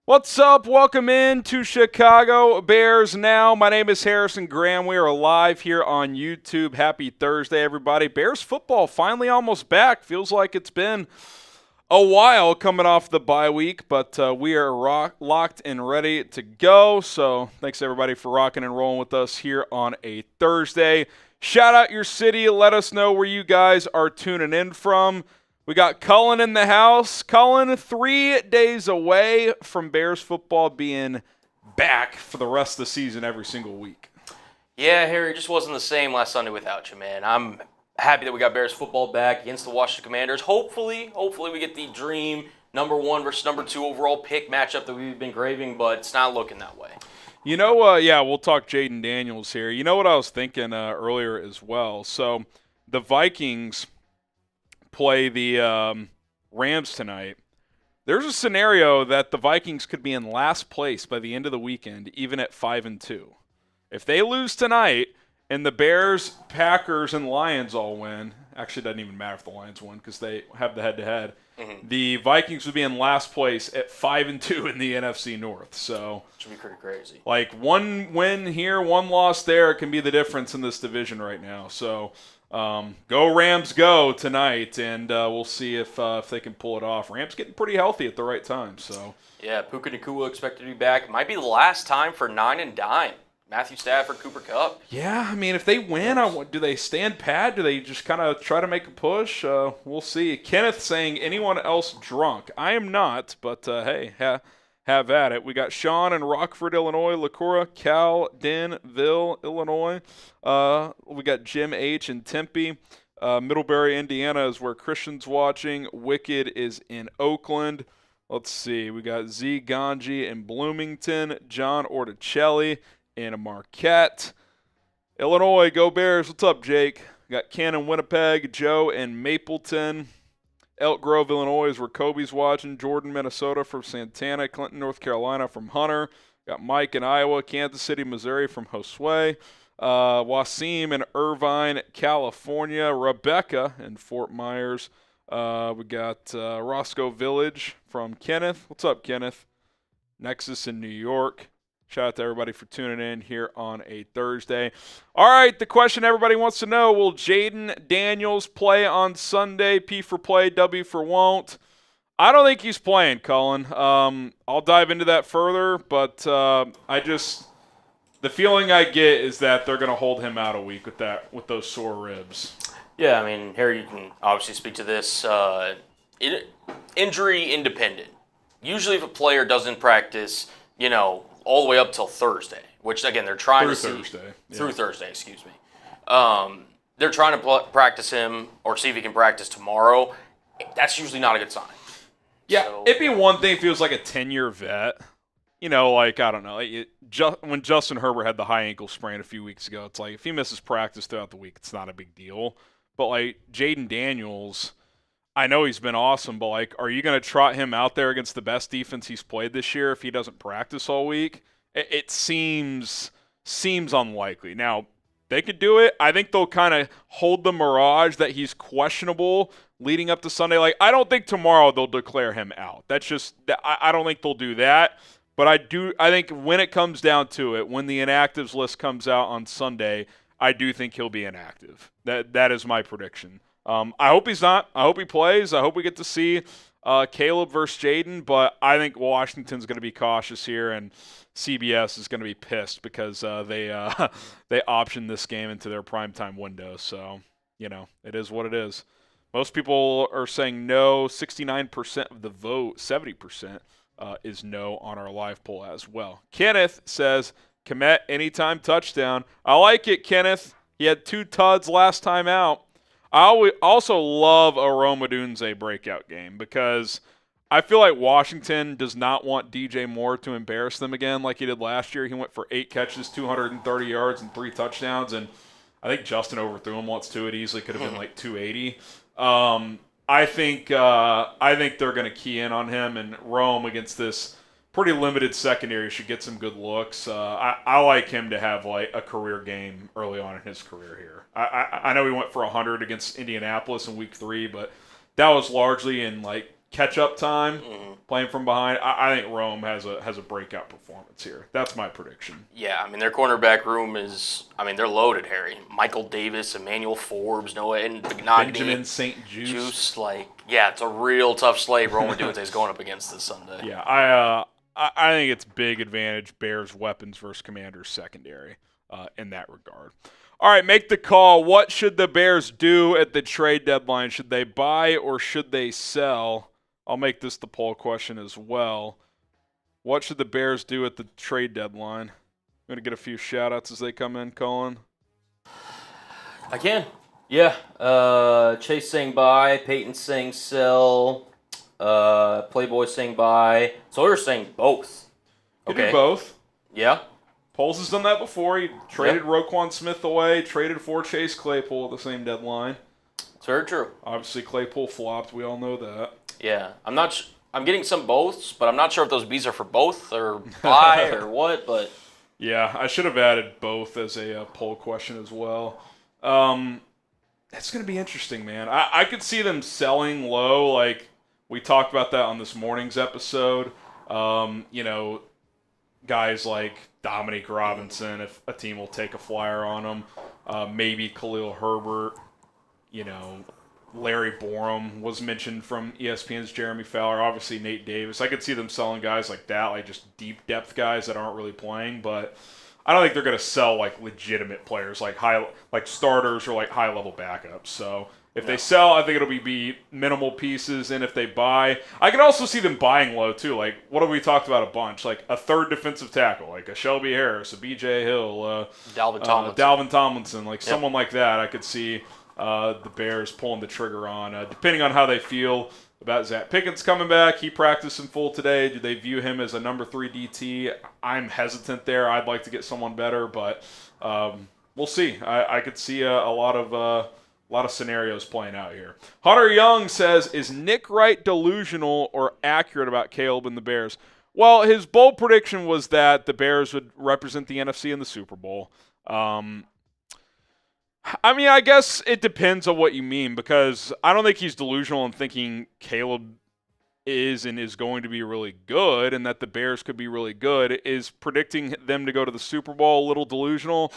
What's up? Welcome in to Chicago Bears Now. My name is Harrison Graham. We are live here on YouTube. Happy Thursday, everybody. Bears football finally almost back. Feels like it's been a while coming off the bye week, but we are locked and ready to go. So thanks, everybody, for rocking and rolling with us here on a Thursday. Shout out your city. Let us know where you guys are tuning in from. We got Cullen in the house. Cullen, 3 days away from Bears football being back for the rest of the season every single week. Yeah, Harry, it just wasn't the same last Sunday without you, man. I'm happy that we got Bears football back against the Washington Commanders. Hopefully we get the dream number 1 versus number 2 overall pick matchup that we've been craving, but it's not looking that way. You know, we'll talk Jayden Daniels here. You know what I was thinking earlier as well? So the Vikings play the Rams tonight. There's a scenario that the Vikings could be in last place by the end of the weekend, even at 5-2. If they lose tonight and the Bears, Packers, and Lions all win, actually it doesn't even matter if the Lions win because they have the head-to-head, the Vikings would be in last place at 5-2 in the NFC North. So should be pretty crazy. Like one win here, one loss there can be the difference in this division right now. So go Rams go tonight, and we'll see if they can pull it off. Rams getting pretty healthy at the right time. So yeah, Puka Nacua expected to be back. Might be the last time for 9 and dime. Matthew Stafford, Cooper Kupp. Yeah, I mean, if they win, do they stand pat? Do they just kind of try to make a push? We'll see. Kenneth saying, anyone else drunk? I am not, but hey, have at it. We got Sean in Rockford, Illinois, Lacora, Cal, Denville, Illinois. We got Jim H. in Tempe. Middlebury, Indiana is where Christian's watching. Wicked is in Oakland. Let's see. We got Z. Ganji in Bloomington. John Orticelli in Marquette. Illinois, go Bears. What's up, Jake? We got Ken in Winnipeg. Joe in Mapleton. Elk Grove, Illinois is where Kobe's watching. Jordan, Minnesota from Santana. Clinton, North Carolina from Hunter. Got Mike in Iowa. Kansas City, Missouri from Josue. Wasim in Irvine, California. Rebecca in Fort Myers. We got Roscoe Village from Kenneth. What's up, Kenneth? Nexus in New York. Shout out to everybody for tuning in here on a Thursday. All right, the question everybody wants to know, will Jayden Daniels play on Sunday? P for play, W for won't. I don't think he's playing, Cullen. I'll dive into that further, but the feeling I get is that they're going to hold him out a week with those sore ribs. Yeah, I mean, Harry, you can obviously speak to this. Injury independent. Usually if a player doesn't practice, all the way up till Thursday, which, again, they're trying Through Thursday, excuse me. They're trying to practice him or see if he can practice tomorrow. That's usually not a good sign. Yeah, it'd be one thing if he was like a 10-year vet. I don't know. When Justin Herbert had the high ankle sprain a few weeks ago, it's like if he misses practice throughout the week, it's not a big deal. But, Jayden Daniels, I know he's been awesome, but, are you going to trot him out there against the best defense he's played this year if he doesn't practice all week? It seems unlikely. Now, they could do it. I think they'll kind of hold the mirage that he's questionable leading up to Sunday. I don't think tomorrow they'll declare him out. That's just – I don't think they'll do that. But I think when it comes down to it, when the inactives list comes out on Sunday, I do think he'll be inactive. That is my prediction. I hope he's not. I hope he plays. I hope we get to see Caleb versus Jayden. But I think Washington's going to be cautious here, and CBS is going to be pissed because they optioned this game into their primetime window. So, it is what it is. Most people are saying no. 69% of the vote, 70%. Is no on our live poll as well. Kenneth says, Komet anytime touchdown. I like it, Kenneth. He had 2 tuds last time out. I also love a Rome Odunze breakout game because I feel like Washington does not want DJ Moore to embarrass them again like he did last year. He went for 8 catches, 230 yards, and 3 touchdowns, and I think Justin overthrew him once too. It easily could have been 280. I think they're going to key in on him, and Rome against this pretty limited secondary should get some good looks. I like him to have a career game early on in his career here. I know he went for 100 against Indianapolis in Week 3, but that was largely in catch-up time, playing from behind. I think Rome has a breakout performance here. That's my prediction. Yeah, I mean, their cornerback room is, they're loaded, Harry. Michael Davis, Emmanuel Forbes, Noah and Benjamin St. Juice. It's a real tough slate Rome is going up against this Sunday. Yeah, I think it's big advantage Bears weapons versus Commanders secondary in that regard. All right, make the call. What should the Bears do at the trade deadline? Should they buy or should they sell? I'll make this the poll question as well. What should the Bears do at the trade deadline? I'm going to get a few shout-outs as they come in, Colin. I can. Yeah. Chase saying buy. Peyton saying sell. Playboy saying buy. Sawyer saying both. You do both. Yeah. Poles has done that before. He traded Roquan Smith away, traded for Chase Claypool at the same deadline. It's very true. Obviously, Claypool flopped. We all know that. Yeah. I'm getting some boths, but I'm not sure if those Bs are for both or buy or what, but... Yeah, I should have added both as a poll question as well. That's going to be interesting, man. I could see them selling low. Like, we talked about that on this morning's episode. Guys like Dominique Robinson, if a team will take a flyer on him. Maybe Khalil Herbert. Larry Borum was mentioned from ESPN's Jeremy Fowler. Obviously, Nate Davis. I could see them selling guys like that, like just deep depth guys that aren't really playing. But I don't think they're going to sell like legitimate players, like starters or like high level backups. So if they sell, I think it'll be minimal pieces. And if they buy, I can also see them buying low too. Like what have we talked about a bunch? Like a third defensive tackle, like a Shelby Harris, a B.J. Hill, Dalvin Tomlinson, like someone like that. I could see. The Bears pulling the trigger on, depending on how they feel about Zacch Pickens coming back. He practiced in full today. Do they view him as a number 3 DT? I'm hesitant there. I'd like to get someone better, but we'll see. I could see a lot of scenarios playing out here. Hunter Young says, is Nick Wright delusional or accurate about Caleb and the Bears? Well, his bold prediction was that the Bears would represent the NFC in the Super Bowl. I guess it depends on what you mean, because I don't think he's delusional in thinking Caleb is and is going to be really good and that the Bears could be really good. Is predicting them to go to the Super Bowl a little delusional?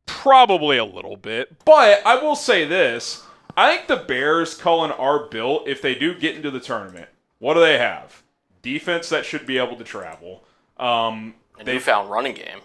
Probably a little bit. But I will say this. I think the Bears, Cullen, are built if they do get into the tournament. What do they have? Defense that should be able to travel. They found running game.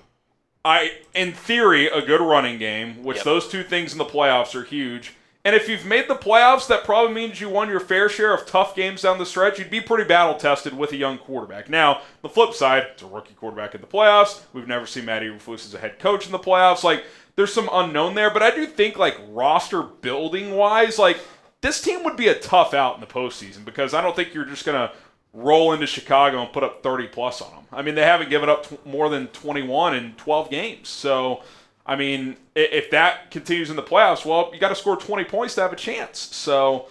In theory, a good running game, which those two things in the playoffs are huge. And if you've made the playoffs, that probably means you won your fair share of tough games down the stretch. You'd be pretty battle-tested with a young quarterback. Now, the flip side, it's a rookie quarterback in the playoffs. We've never seen Matt Eberflus as a head coach in the playoffs. Like, there's some unknown there. But I do think, like, roster building-wise, like, this team would be a tough out in the postseason because I don't think you're just going to roll into Chicago and put up 30-plus on them. They haven't given up more than 21 in 12 games. So, if that continues in the playoffs, well, you got to score 20 points to have a chance. So,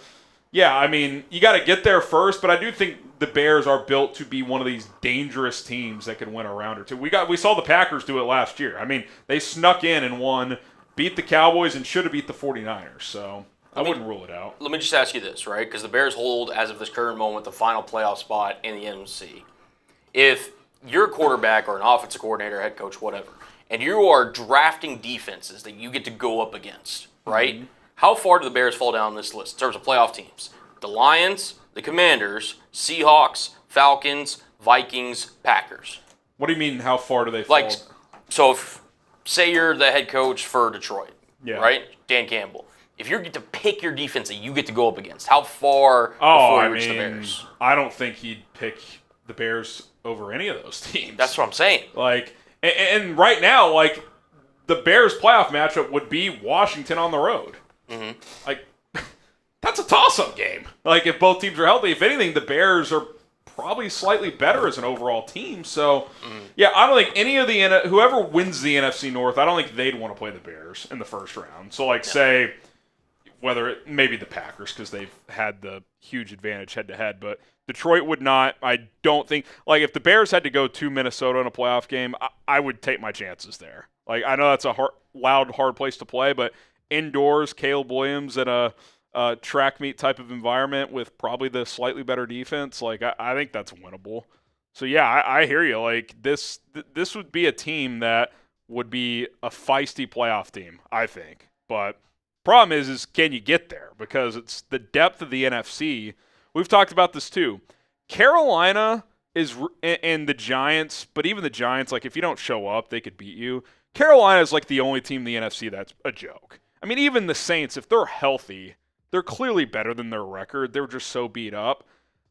yeah, you got to get there first, but I do think the Bears are built to be one of these dangerous teams that could win a round or two. We saw the Packers do it last year. They snuck in and won, beat the Cowboys, and should have beat the 49ers. So I wouldn't rule it out. Let me just ask you this, right? Because the Bears hold, as of this current moment, the final playoff spot in the NFC. If you're a quarterback or an offensive coordinator, head coach, whatever, and you are drafting defenses that you get to go up against, right? Mm-hmm. How far do the Bears fall down this list in terms of playoff teams? The Lions, the Commanders, Seahawks, Falcons, Vikings, Packers. What do you mean, how far do they fall? So say you're the head coach for Detroit, right? Dan Campbell. If you get to pick your defense that you get to go up against, how far before you reach the Bears? I don't think he'd pick the Bears over any of those teams. That's what I'm saying. And right now, the Bears' playoff matchup would be Washington on the road. Mm-hmm. That's a toss-up game. If both teams are healthy, if anything, the Bears are probably slightly better as an overall team. So, yeah, I don't think any of whoever wins the NFC North, I don't think they'd want to play the Bears in the first round. So, say, maybe the Packers because they've had the huge advantage head-to-head, but Detroit would not. I don't think – if the Bears had to go to Minnesota in a playoff game, I would take my chances there. I know that's a hard place to play, but indoors, Caleb Williams and a track meet type of environment with probably the slightly better defense, like I think that's winnable. So yeah, I hear you. Like this would be a team that would be a feisty playoff team, I think. But problem is can you get there? Because it's the depth of the NFC. We've talked about this too. Carolina and the Giants, but even the Giants, like if you don't show up, they could beat you. Carolina is like the only team in the NFC that's a joke. I mean, even the Saints, if they're healthy, they're clearly better than their record. They're just so beat up.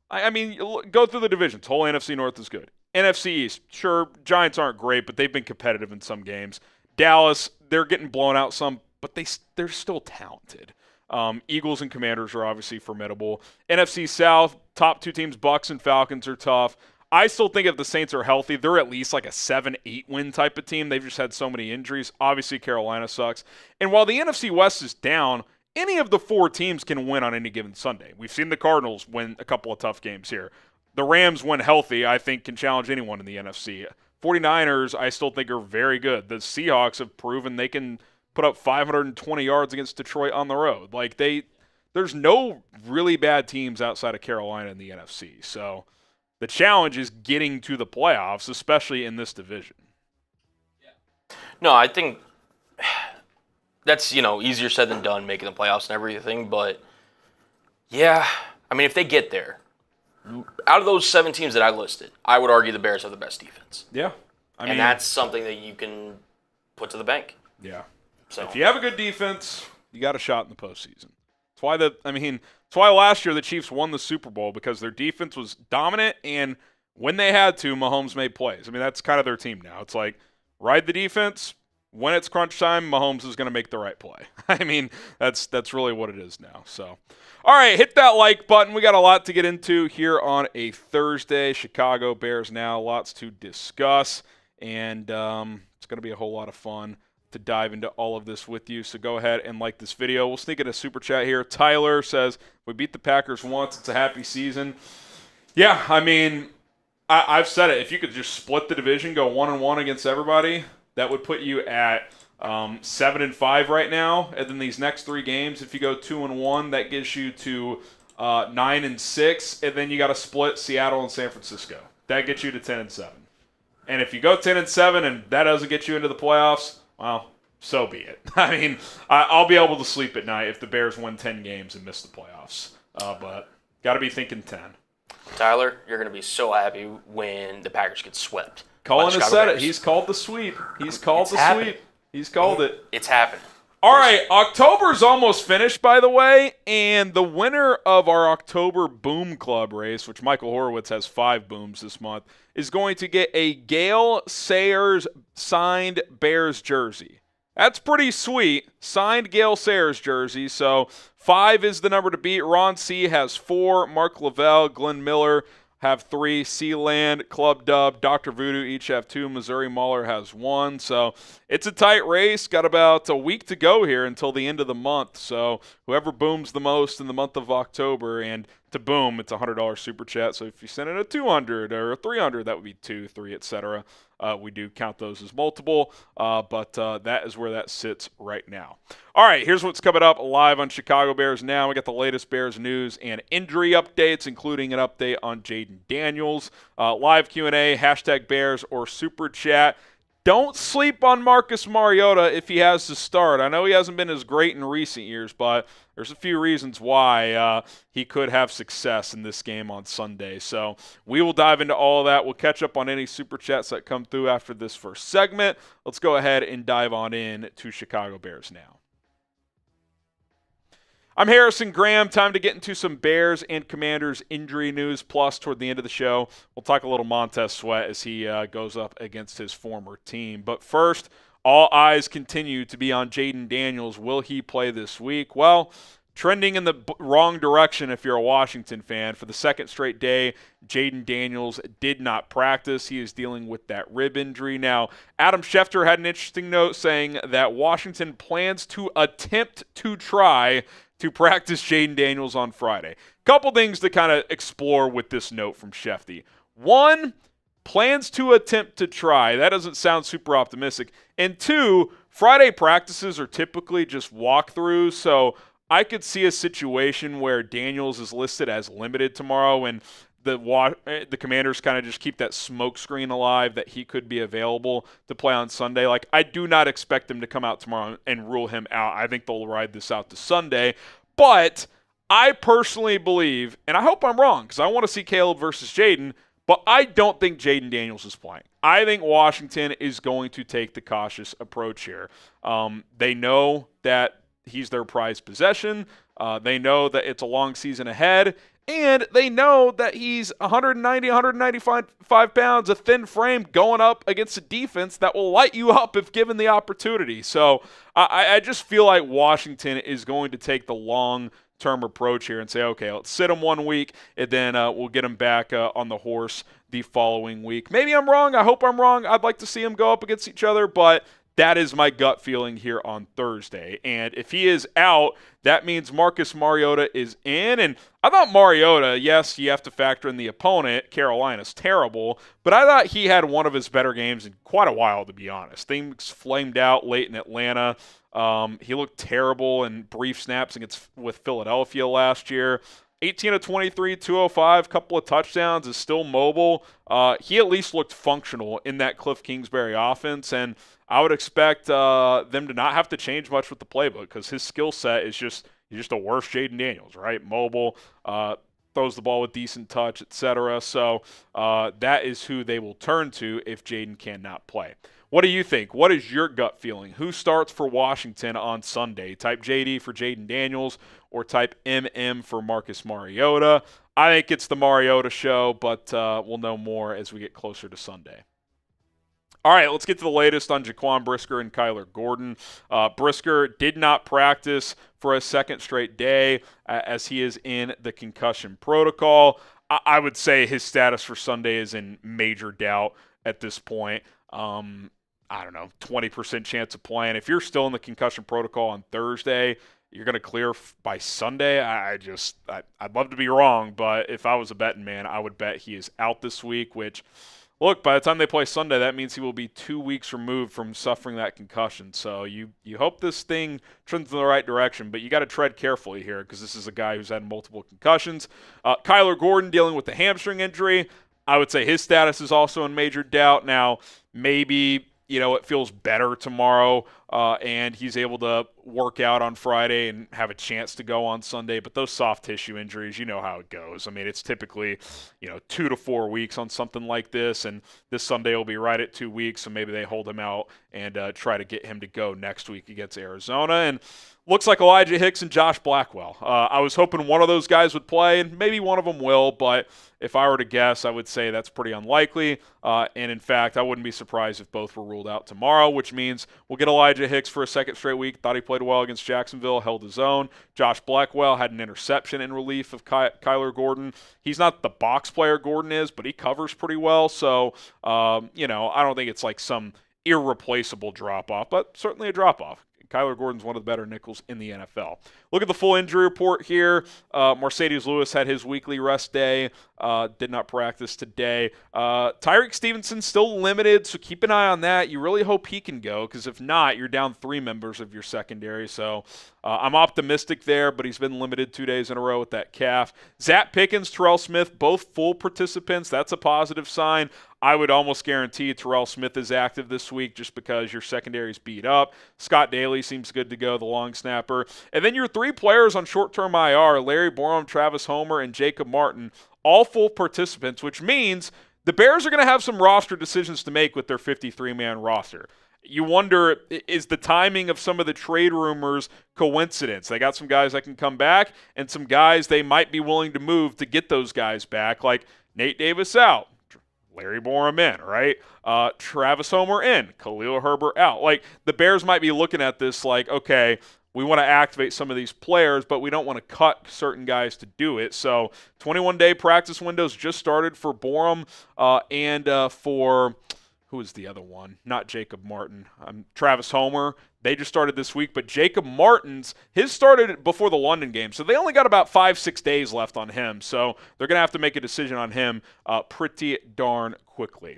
I mean, go through the divisions. Whole NFC North is good. NFC East, sure, Giants aren't great, but they've been competitive in some games. Dallas, they're getting blown out some, but they're still talented. Eagles and Commanders are obviously formidable. NFC South, top two teams, Bucks and Falcons, are tough. I still think if the Saints are healthy, they're at least like a 7-8 win type of team. They've just had so many injuries. Obviously, Carolina sucks. And while the NFC West is down, any of the four teams can win on any given Sunday. We've seen the Cardinals win a couple of tough games here. The Rams, when healthy, I think can challenge anyone in the NFC. 49ers, I still think are very good. The Seahawks have proven they can put up 520 yards against Detroit on the road. Like there's no really bad teams outside of Carolina in the NFC. So the challenge is getting to the playoffs, especially in this division. No, I think that's, easier said than done, making the playoffs and everything. But, yeah, I mean, if they get there, out of those 7 teams that I listed, I would argue the Bears have the best defense. Yeah. And that's something that you can put to the bank. Yeah. So if you have a good defense, you got a shot in the postseason. That's why last year the Chiefs won the Super Bowl, because their defense was dominant, and when they had to, Mahomes made plays. I mean, that's kind of their team now. It's like, ride the defense. When it's crunch time, Mahomes is going to make the right play. I mean, that's really what it is now. So, all right, hit that like button. We got a lot to get into here on a Thursday. Chicago Bears now, lots to discuss, and it's going to be a whole lot of fun to dive into all of this with you. So go ahead and like this video. We'll sneak in a super chat here. Tyler says, we beat the Packers once. It's a happy season. Yeah, I mean, I've said it. If you could just split the division, go 1-1 against everybody, that would put you at 7-5 right now. And then these next 3 games, if you go 2-1, that gets you to 9-6. And then you got to split Seattle and San Francisco. That gets you to 10-7. And if you go 10-7 and that doesn't get you into the playoffs, well, so be it. I mean, I'll be able to sleep at night if the Bears win 10 games and miss the playoffs. But got to be thinking 10. Tyler, you're going to be so happy when the Packers get swept. Colin has said it. He's called the sweep. He's called the sweep. He's called it. It's happening. All right, October's almost finished, by the way, and the winner of our October Boom Club race, which Michael Horowitz has 5 booms this month, is going to get a Gale Sayers signed Bears jersey. That's pretty sweet. Signed Gale Sayers jersey. So 5 is the number to beat. Ron C. has 4. Mark Lavelle, Glenn Miller have 3. Sealand, Club Dub, Dr. Voodoo each have 2. Missouri Mahler has 1. So it's a tight race. Got about a week to go here until the end of the month. So whoever booms the most in the month of October, and to boom, it's a $100 super chat. So if you send in a 200 or a 300, that would be 2, 3, etc. We do count those as multiple, but that is where that sits right now. All right, here's what's coming up live on Chicago Bears Now. We got the latest Bears news and injury updates, including an update on Jayden Daniels. Live Q&A, hashtag Bears or super chat. Don't sleep on Marcus Mariota if he has to start. I know he hasn't been as great in recent years, but there's a few reasons why he could have success in this game on Sunday. So we will dive into all of that. We'll catch up on any super chats that come through after this first segment. Let's go ahead and dive on in to Chicago Bears Now. I'm Harrison Graham. Time to get into some Bears and Commanders injury news. Plus, toward the end of the show, we'll talk a little Montez Sweat as he goes up against his former team. But first, all eyes continue to be on Jayden Daniels. Will he play this week? Well, trending in the wrong direction if you're a Washington fan. For the second straight day, Jayden Daniels did not practice. He is dealing with that rib injury. Now, Adam Schefter had an interesting note saying that Washington plans to attempt to try to practice Jayden Daniels on Friday. Couple things to kind of explore with this note from Shefty. 1, plans to attempt to try. That doesn't sound super optimistic. And 2, Friday practices are typically just walkthroughs, so I could see a situation where Daniels is listed as limited tomorrow, and the Commanders kind of just keep that smoke screen alive that he could be available to play on Sunday. Like, I do not expect them to come out tomorrow and rule him out. I think they'll ride this out to Sunday. But I personally believe, and I hope I'm wrong because I want to see Caleb versus Jayden, but I don't think Jayden Daniels is playing. I think Washington is going to take the cautious approach here. They know that he's their prized possession. They know that it's a long season ahead. And they know that he's 190, 195 pounds, a thin frame, going up against a defense that will light you up if given the opportunity. So I just feel like Washington is going to take the long-term approach here and say, okay, let's sit him 1 week, and then we'll get him back on the horse the following week. Maybe I'm wrong. I hope I'm wrong. I'd like to see them go up against each other, but that is my gut feeling here on Thursday. And if he is out, that means Marcus Mariota is in. And I thought Mariota, yes, you have to factor in the opponent. Carolina's terrible. But I thought he had one of his better games in quite a while, to be honest. Things flamed out late in Atlanta. He looked terrible in brief snaps with Philadelphia last year. 18 of 23, 205, couple of touchdowns, is still mobile. He at least looked functional in that Cliff Kingsbury offense, and I would expect them to not have to change much with the playbook because his skill set is he's just a worse Jayden Daniels, right? Mobile, throws the ball with decent touch, etc. So that is who they will turn to if Jayden cannot play. What do you think? What is your gut feeling? Who starts for Washington on Sunday? Type JD for Jayden Daniels or type MM for Marcus Mariota? I think it's the Mariota show, but we'll know more as we get closer to Sunday. All right, let's get to the latest on Jaquan Brisker and Kyler Gordon. Brisker did not practice for a second straight day as he is in the concussion protocol. I would say his status for Sunday is in major doubt at this point. I don't know, 20% chance of playing. If you're still in the concussion protocol on Thursday, you're going to clear by Sunday. I'd love to be wrong, but if I was a betting man, I would bet he is out this week, which, look, by the time they play Sunday, that means he will be 2 weeks removed from suffering that concussion. So you hope this thing trends in the right direction, but you got to tread carefully here because this is a guy who's had multiple concussions. Kyler Gordon dealing with the hamstring injury. I would say his status is also in major doubt. Now, maybe it feels better tomorrow and he's able to work out on Friday and have a chance to go on Sunday. But those soft tissue injuries, you know how it goes. I mean, it's typically, 2 to 4 weeks on something like this. And this Sunday will be right at 2 weeks. So maybe they hold him out and try to get him to go next week against Arizona. And looks like Elijah Hicks and Josh Blackwell. I was hoping one of those guys would play, and maybe one of them will, but if I were to guess, I would say that's pretty unlikely. And in fact, I wouldn't be surprised if both were ruled out tomorrow, which means we'll get Elijah Hicks for a second straight week. Thought he played well against Jacksonville, held his own. Josh Blackwell had an interception in relief of Kyler Gordon. He's not the box player Gordon is, but he covers pretty well. So, I don't think it's like some irreplaceable drop-off, but certainly a drop-off. Kyler Gordon's one of the better nickels in the NFL. Look at the full injury report here. Marcedes Lewis had his weekly rest day. Did not practice today. Tyrique Stevenson still limited, so keep an eye on that. You really hope he can go, because if not, you're down 3 members of your secondary. So I'm optimistic there, but he's been limited 2 days in a row with that calf. Zacch, Pickens, Terell Smith, both full participants. That's a positive sign. I would almost guarantee Terell Smith is active this week just because your secondary is beat up. Scott Daly seems good to go, the long snapper. And then your 3 players on short-term IR, Larry Borom, Travis Homer, and Jacob Martin, all full participants, which means the Bears are going to have some roster decisions to make with their 53-man roster. You wonder, is the timing of some of the trade rumors coincidence? They got some guys that can come back and some guys they might be willing to move to get those guys back, like Nate Davis out, Larry Borom in, right? Travis Homer in, Khalil Herbert out. Like, the Bears might be looking at this like, okay, we want to activate some of these players, but we don't want to cut certain guys to do it. So 21-day practice windows just started for Borom and for – who is the other one? Not Jacob Martin. Travis Homer. They just started this week, but Jacob Martin's, his started before the London game, so they only got about 5-6 days left on him. So they're going to have to make a decision on him pretty darn quickly.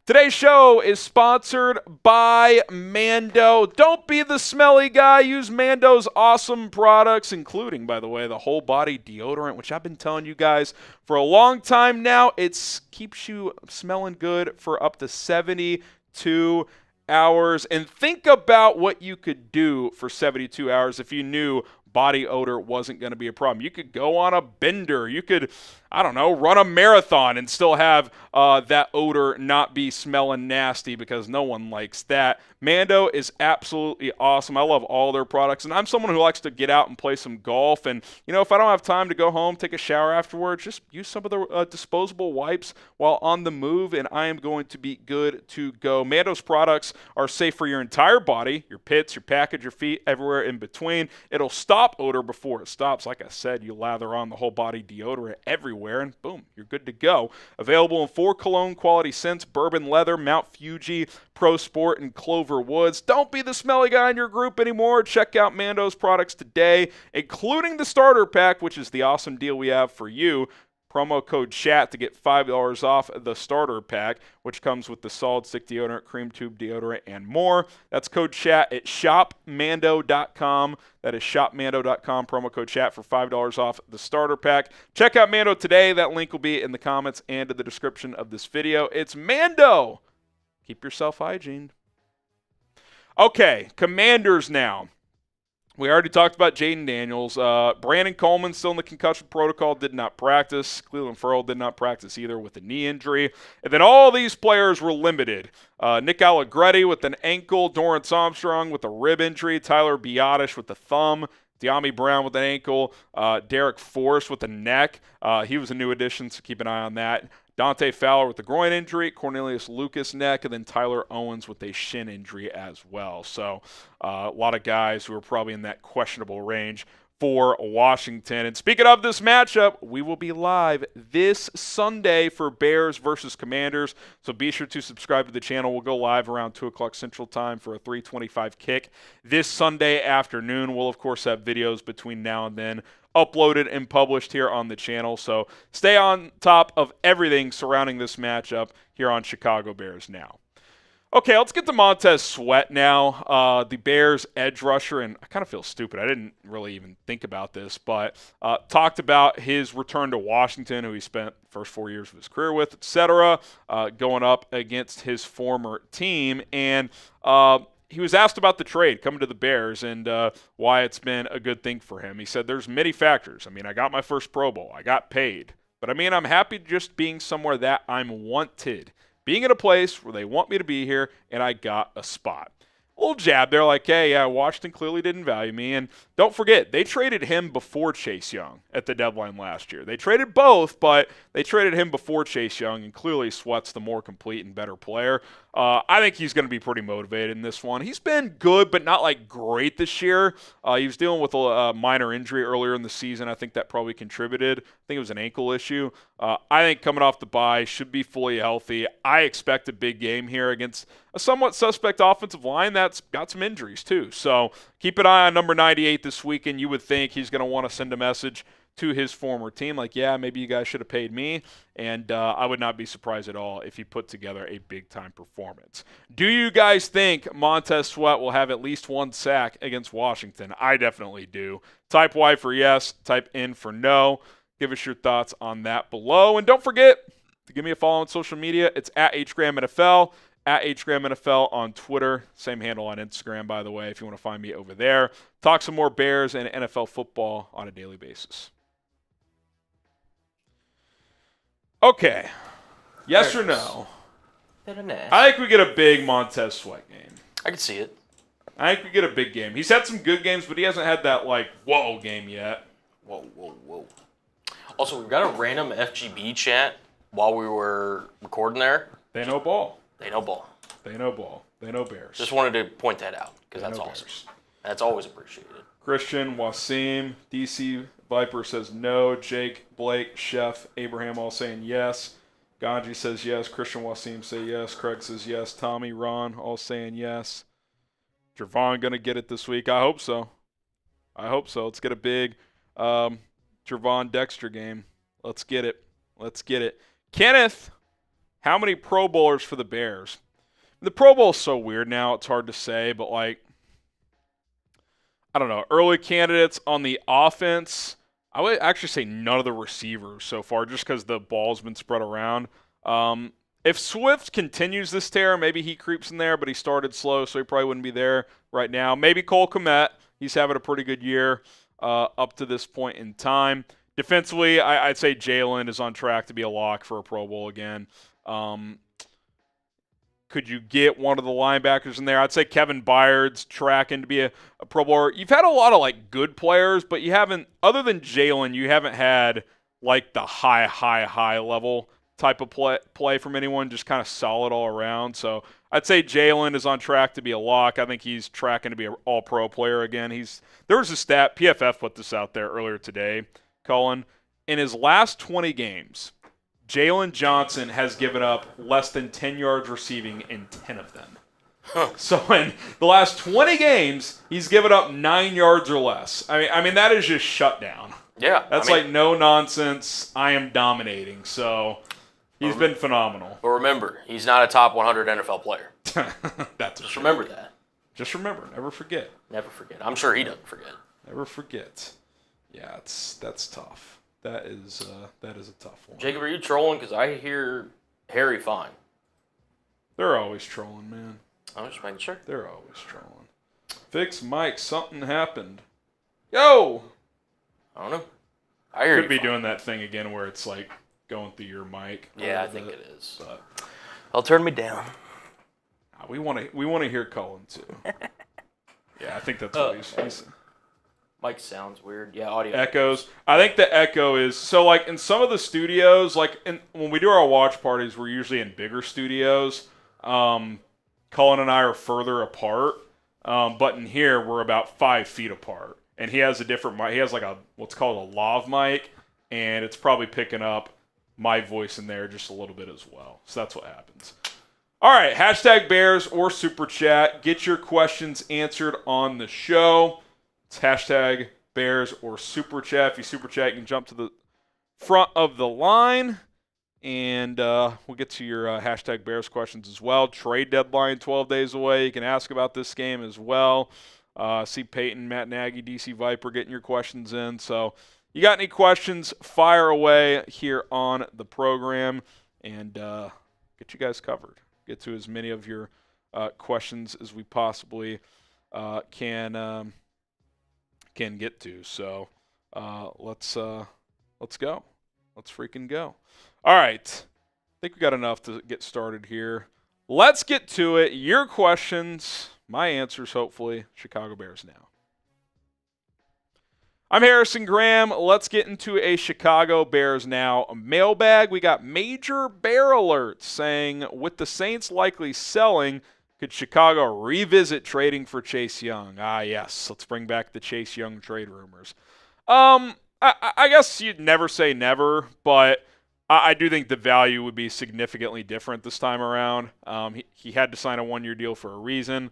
Today's show is sponsored by Mando. Don't be the smelly guy. Use Mando's awesome products, including, by the way, the whole body deodorant, which I've been telling you guys for a long time now. It keeps you smelling good for up to 72 hours. And think about what you could do for 72 hours if you knew body odor wasn't going to be a problem. You could go on a bender. You could, I don't know, run a marathon and still have that odor not be smelling nasty, because no one likes that. Mando is absolutely awesome. I love all their products, and I'm someone who likes to get out and play some golf. And, you know, if I don't have time to go home, take a shower afterwards, just use some of the disposable wipes while on the move, and I am going to be good to go. Mando's products are safe for your entire body, your pits, your package, your feet, everywhere in between. It'll stop odor before it stops. Like I said, you lather on the whole body deodorant everywhere, and boom, you're good to go. Available in 4 cologne quality scents: Bourbon Leather, Mount Fuji, Pro Sport, and Clover Woods. Don't be the smelly guy in your group anymore. Check out Mando's products today, including the starter pack, which is the awesome deal we have for you. Promo code CHAT to get $5 off the starter pack, which comes with the solid stick deodorant, cream tube deodorant, and more. That's code CHAT at shopmando.com. That is shopmando.com, promo code CHAT for $5 off the starter pack. Check out Mando today. That link will be in the comments and in the description of this video. It's Mando. Keep yourself hygiene. Okay, Commanders now. We already talked about Jayden Daniels. Brandon Coleman still in the concussion protocol, did not practice. Cleveland Ferrell did not practice either with a knee injury. And then all these players were limited. Nick Allegretti with an ankle, Dorrance Armstrong with a rib injury, Tyler Biadasz with a thumb, De'Ami Brown with an ankle, Derek Forrest with a neck. He was a new addition, so keep an eye on that. Dante Fowler with the groin injury, Cornelius Lucas neck, and then Tyler Owens with a shin injury as well. So a lot of guys who are probably in that questionable range for Washington. And speaking of this matchup, we will be live this Sunday for Bears versus Commanders. So be sure to subscribe to the channel. We'll go live around 2 o'clock Central Time for a 3:25 kick this Sunday afternoon. We'll, of course, have videos between now and then uploaded and published here on the channel. So stay on top of everything surrounding this matchup here on Chicago Bears Now. Okay, let's get to Montez Sweat now, the Bears edge rusher, and I kind of feel stupid. I didn't really even think about this, but talked about his return to Washington, who he spent the first 4 years of his career with, etc., going up against his former team, and he was asked about the trade coming to the Bears and why it's been a good thing for him. He said there's many factors. I mean, I got my first Pro Bowl. I got paid. But, I mean, I'm happy just being somewhere that I'm wanted. Being in a place where they want me to be here, and I got a spot. A little jab there, like, hey, yeah, Washington clearly didn't value me. And don't forget, they traded him before Chase Young at the deadline last year. They traded both, but they traded him before Chase Young, and clearly Sweat's the more complete and better player. I think he's going to be pretty motivated in this one. He's been good, but not like great this year. He was dealing with a minor injury earlier in the season. I think that probably contributed. I think it was an ankle issue. I think coming off the bye, should be fully healthy. I expect a big game here against a somewhat suspect offensive line that's got some injuries too. So keep an eye on number 98 this weekend. You would think he's going to want to send a message to his former team, like, yeah, maybe you guys should have paid me, and I would not be surprised at all if he put together a big-time performance. Do you guys think Montez Sweat will have at least 1 sack against Washington? I definitely do. Type Y for yes, type N for no. Give us your thoughts on that below, and don't forget to give me a follow on social media. It's at HGramNFL, at HGramNFL on Twitter. Same handle on Instagram, by the way, if you want to find me over there. Talk some more Bears and NFL football on a daily basis. Okay. Yes or no? I think we get a big Montez Sweat game. I can see it. I think we get a big game. He's had some good games, but he hasn't had that, like, whoa game yet. Whoa. Also, we've got a random FGB chat while we were recording there. They know ball. They know ball. They know ball. They know Bears. Just wanted to point that out because that's awesome. Bears. That's always appreciated. Christian, Wasim, DC Viper says no. Jake, Blake, Chef, Abraham all saying yes. Ganji says yes. Christian, Wasim say yes. Craig says yes. Tommy, Ron all saying yes. Javon going to get it this week? I hope so. Let's get a big Javon Dexter game. Let's get it. Kenneth How many Pro Bowlers for the Bears? The Pro Bowl is so weird now, it's hard to say, but like, I don't know. Early candidates on the offense, I would actually say none of the receivers so far, just because the ball's been spread around. If Swift continues this tear, maybe he creeps in there, but he started slow, so he probably wouldn't be there right now. Maybe Cole Kmet. He's having a pretty good year up to this point in time. Defensively, I'd say Jaylen is on track to be a lock for a Pro Bowl again. Could you get one of the linebackers in there? I'd say Kevin Byard's tracking to be a Pro Bowler. You've had a lot of like good players, but you haven't, other than Jaylen, you haven't had like the high level type of play from anyone, just kind of solid all around. So I'd say Jaylen is on track to be a lock. I think he's tracking to be an all-pro player again. There was a stat, PFF put this out there earlier today, Colin. In his last 20 games, Jalen Johnson has given up less than 10 yards receiving in 10 of them. So in the last 20 games, he's given up 9 yards or less. I mean that is just shut down. Yeah. That's like no nonsense. I am dominating. So he's been phenomenal. But remember, he's not a top 100 NFL player. That's Just remember that. Just remember. Never forget. Never forget. I'm sure he doesn't forget. Never forget. Yeah, that's tough. That is a tough one. Jacob, are you trolling? Because I hear Harry fine. They're always trolling, man. I'm just making sure. They're always trolling. Fix Mike, something happened. Yo! I don't know. I hear Could be doing that thing again where it's like going through your mic. Yeah, I think it is. But I'll turn me down. we want to hear Cullen too. Yeah, I think that's what he's Mic sounds weird. Yeah, audio echoes. I think the echo is so like in some of the studios, like when we do our watch parties, we're usually in bigger studios. Cullen and I are further apart, but in here we're about 5 feet apart. And he has a different mic. He has like what's called a lav mic, and it's probably picking up my voice in there just a little bit as well. So that's what happens. All right, hashtag Bears or Super Chat. Get your questions answered on the show. It's hashtag Bears or Super Chat. If you Super Chat, you can jump to the front of the line, and we'll get to your hashtag Bears questions as well. Trade deadline 12 days away. You can ask about this game as well. See Peyton, Matt Nagy, DC Viper getting your questions in. So you got any questions, fire away here on the program, and get you guys covered. Get to as many of your questions as we possibly can get to. So let's go. Let's freaking go. All right. I think we got enough to get started here. Let's get to it. Your questions, my answers, hopefully. Chicago Bears now. I'm Harrison Graham. Let's get into a Chicago Bears now mailbag. We got major bear alerts saying, with the Saints likely selling, could Chicago revisit trading for Chase Young? Ah, yes. Let's bring back the Chase Young trade rumors. I guess you'd never say never, but I do think the value would be significantly different this time around. He had to sign a one-year deal for a reason.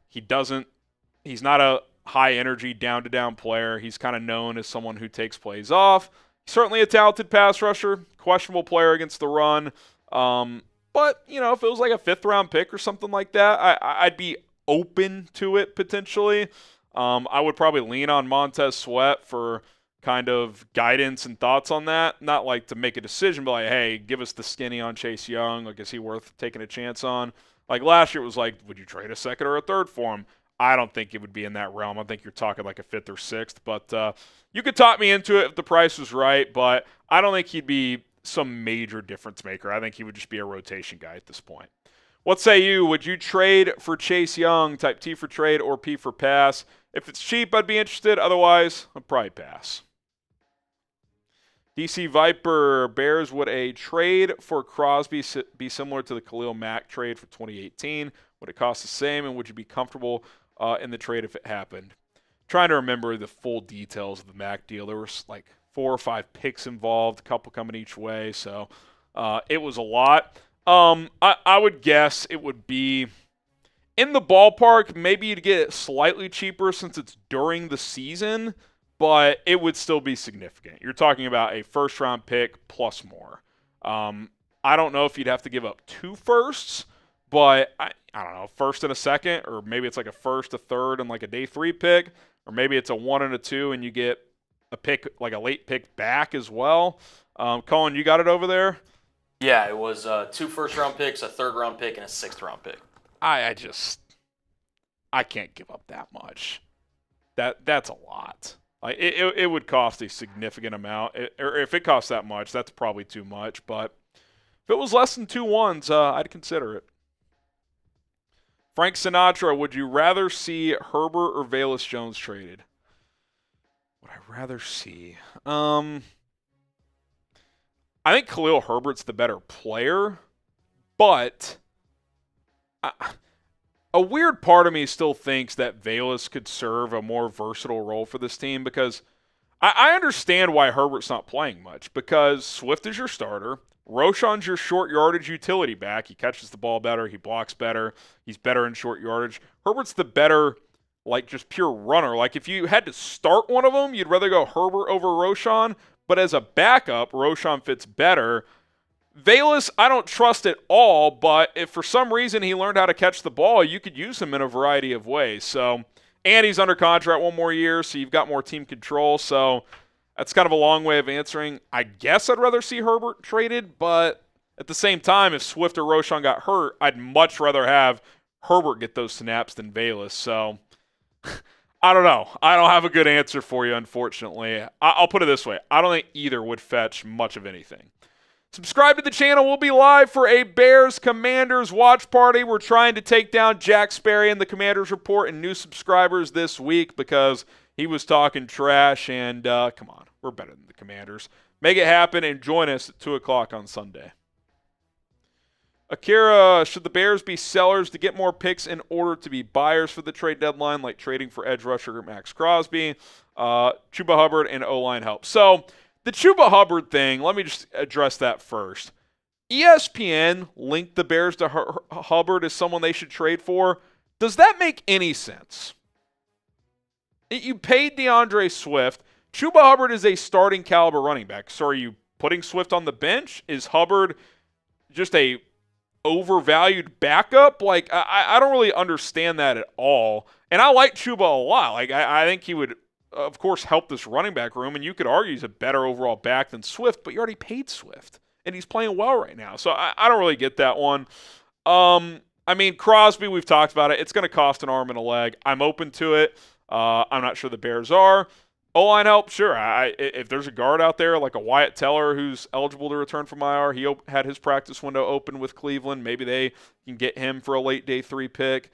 He's not a high-energy, down-to-down player. He's kind of known as someone who takes plays off. He's certainly a talented pass rusher, questionable player against the run. But, if it was like a fifth-round pick or something like that, I'd be open to it potentially. I would probably lean on Montez Sweat for kind of guidance and thoughts on that. Not like to make a decision, but like, hey, give us the skinny on Chase Young. Like, is he worth taking a chance on? Like last year it was like, would you trade a second or a third for him? I don't think it would be in that realm. I think you're talking like a fifth or sixth. But you could talk me into it if the price was right, but I don't think he'd be some major difference maker. I think he would just be a rotation guy at this point. What say you? Would you trade for Chase Young, type T for trade or P for pass? If it's cheap, I'd be interested. Otherwise, I'd probably pass. DC Viper, Bears, would a trade for Crosby be similar to the Khalil Mack trade for 2018? Would it cost the same, and would you be comfortable in the trade if it happened? Trying to remember the full details of the Mack deal. There was like 4 or 5 picks involved, a couple coming each way, so it was a lot. I would guess it would be in the ballpark. Maybe you'd get it slightly cheaper since it's during the season, but it would still be significant. You're talking about a first-round pick plus more. I don't know if you'd have to give up 2 firsts, but I don't know, first and a second, or maybe it's like a first, a third, and like a day 3 pick, or maybe it's a 1 and a 2, and you get a pick, like a late pick back as well. Colin, you got it over there? Yeah, it was 2 first-round picks, a third-round pick, and a 6th-round pick. I can't give up that much. That's a lot. Like it would cost a significant amount. Or if it costs that much, that's probably too much. But if it was less than 2 ones, I'd consider it. Frank Sinatra, would you rather see Herbert or Velus Jones traded? Would I rather see? I think Khalil Herbert's the better player, but a weird part of me still thinks that Velus could serve a more versatile role for this team, because I understand why Herbert's not playing much, because Swift is your starter. Roschon's your short yardage utility back. He catches the ball better. He blocks better. He's better in short yardage. Herbert's the better, like, just pure runner. Like, if you had to start one of them, you'd rather go Herbert over Roschon. But as a backup, Roschon fits better. Velus, I don't trust at all, but if for some reason he learned how to catch the ball, you could use him in a variety of ways. So, and he's under contract 1 more year, so you've got more team control. So that's kind of a long way of answering. I guess I'd rather see Herbert traded, but at the same time, if Swift or Roschon got hurt, I'd much rather have Herbert get those snaps than Velus. So I don't know. I don't have a good answer for you, unfortunately. I'll put it this way. I don't think either would fetch much of anything. Subscribe to the channel. We'll be live for a Bears-Commanders watch party. We're trying to take down Jack Sperry and the Commanders Report and new subscribers this week because he was talking trash. And come on, we're better than the Commanders. Make it happen and join us at 2 o'clock on Sunday. Akira, should the Bears be sellers to get more picks in order to be buyers for the trade deadline, like trading for edge rusher Max Crosby, Chuba Hubbard, and O-line help? So the Chuba Hubbard thing, let me just address that first. ESPN linked the Bears to Hubbard as someone they should trade for. Does that make any sense? You paid DeAndre Swift. Chuba Hubbard is a starting caliber running back. So are you putting Swift on the bench? Is Hubbard just a overvalued backup? Like, I don't really understand that at all. And I like Chuba a lot. Like, I think he would, of course, help this running back room, and you could argue he's a better overall back than Swift, but you already paid Swift, and he's playing well right now. So I don't really get that one. I mean, Crosby, we've talked about it. It's going to cost an arm and a leg. I'm open to it. I'm not sure the Bears are. O-line help, sure. If there's a guard out there like a Wyatt Teller who's eligible to return from IR, he had his practice window open with Cleveland. Maybe they can get him for a late day 3 pick.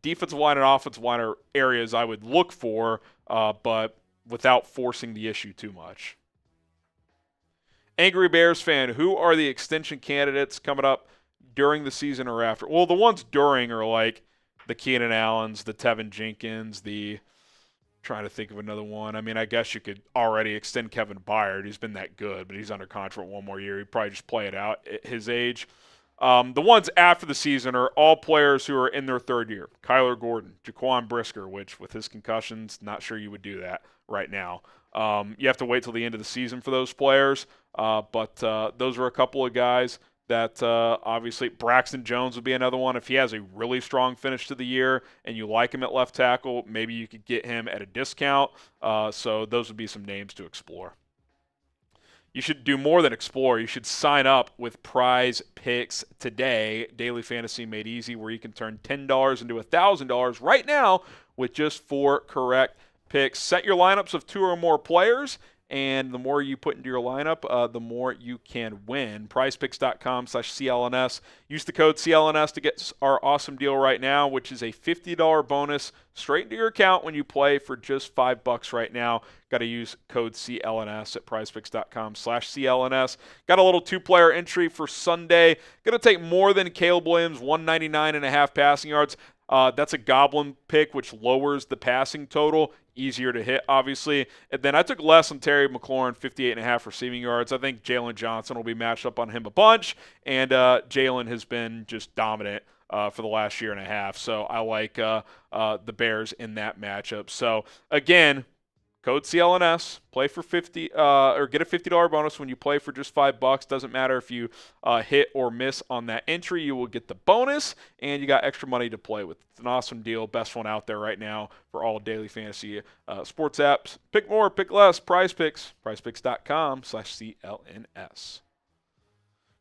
Defensive line and offensive line are areas I would look for, but without forcing the issue too much. Angry Bears fan, who are the extension candidates coming up during the season or after? Well, the ones during are like the Keenan Allens, the Tevin Jenkins, trying to think of another one. I mean, I guess you could already extend Kevin Byard. He's been that good, but he's under contract 1 more year. He'd probably just play it out at his age. The ones after the season are all players who are in their 3rd year. Kyler Gordon, Jaquan Brisker, which with his concussions, not sure you would do that right now. You have to wait till the end of the season for those players, but those are a couple of guys that obviously Braxton Jones would be another one. If he has a really strong finish to the year and you like him at left tackle, maybe you could get him at a discount. So those would be some names to explore. You should do more than explore. You should sign up with Prize Picks today. Daily Fantasy made easy, where you can turn $10 into $1,000 right now with just 4 correct picks. Set your lineups of 2 or more players, and the more you put into your lineup, the more you can win. PrizePicks.com/CLNS. Use the code CLNS to get our awesome deal right now, which is a $50 bonus straight into your account when you play for just $5 right now. Got to use code CLNS at PrizePicks.com/CLNS. Got a little 2-player entry for Sunday. Going to take more than Caleb Williams, 199.5 passing yards. That's a goblin pick, which lowers the passing total. Easier to hit, obviously. And then I took less on Terry McLaurin, 58.5 receiving yards. I think Jalen Johnson will be matched up on him a bunch. And Jalen has been just dominant for the last year and a half. So I like the Bears in that matchup. So, again, Code CLNS. Play for 50 or get a $50 bonus when you play for just $5. Doesn't matter if you hit or miss on that entry. You will get the bonus, and you got extra money to play with. It's an awesome deal. Best one out there right now for all daily fantasy sports apps. Pick more, pick less. Prize Picks. PrizePicks.com/CLNS.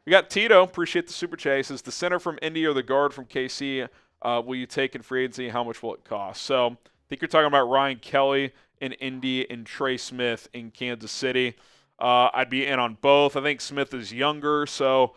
We got Tito. Appreciate the super chase. Is the center from Indy or the guard from KC? Will you take in free agency? How much will it cost? So I think you're talking about Ryan Kelly in Indy and Trey Smith in Kansas City. I'd be in on both. I think Smith is younger, so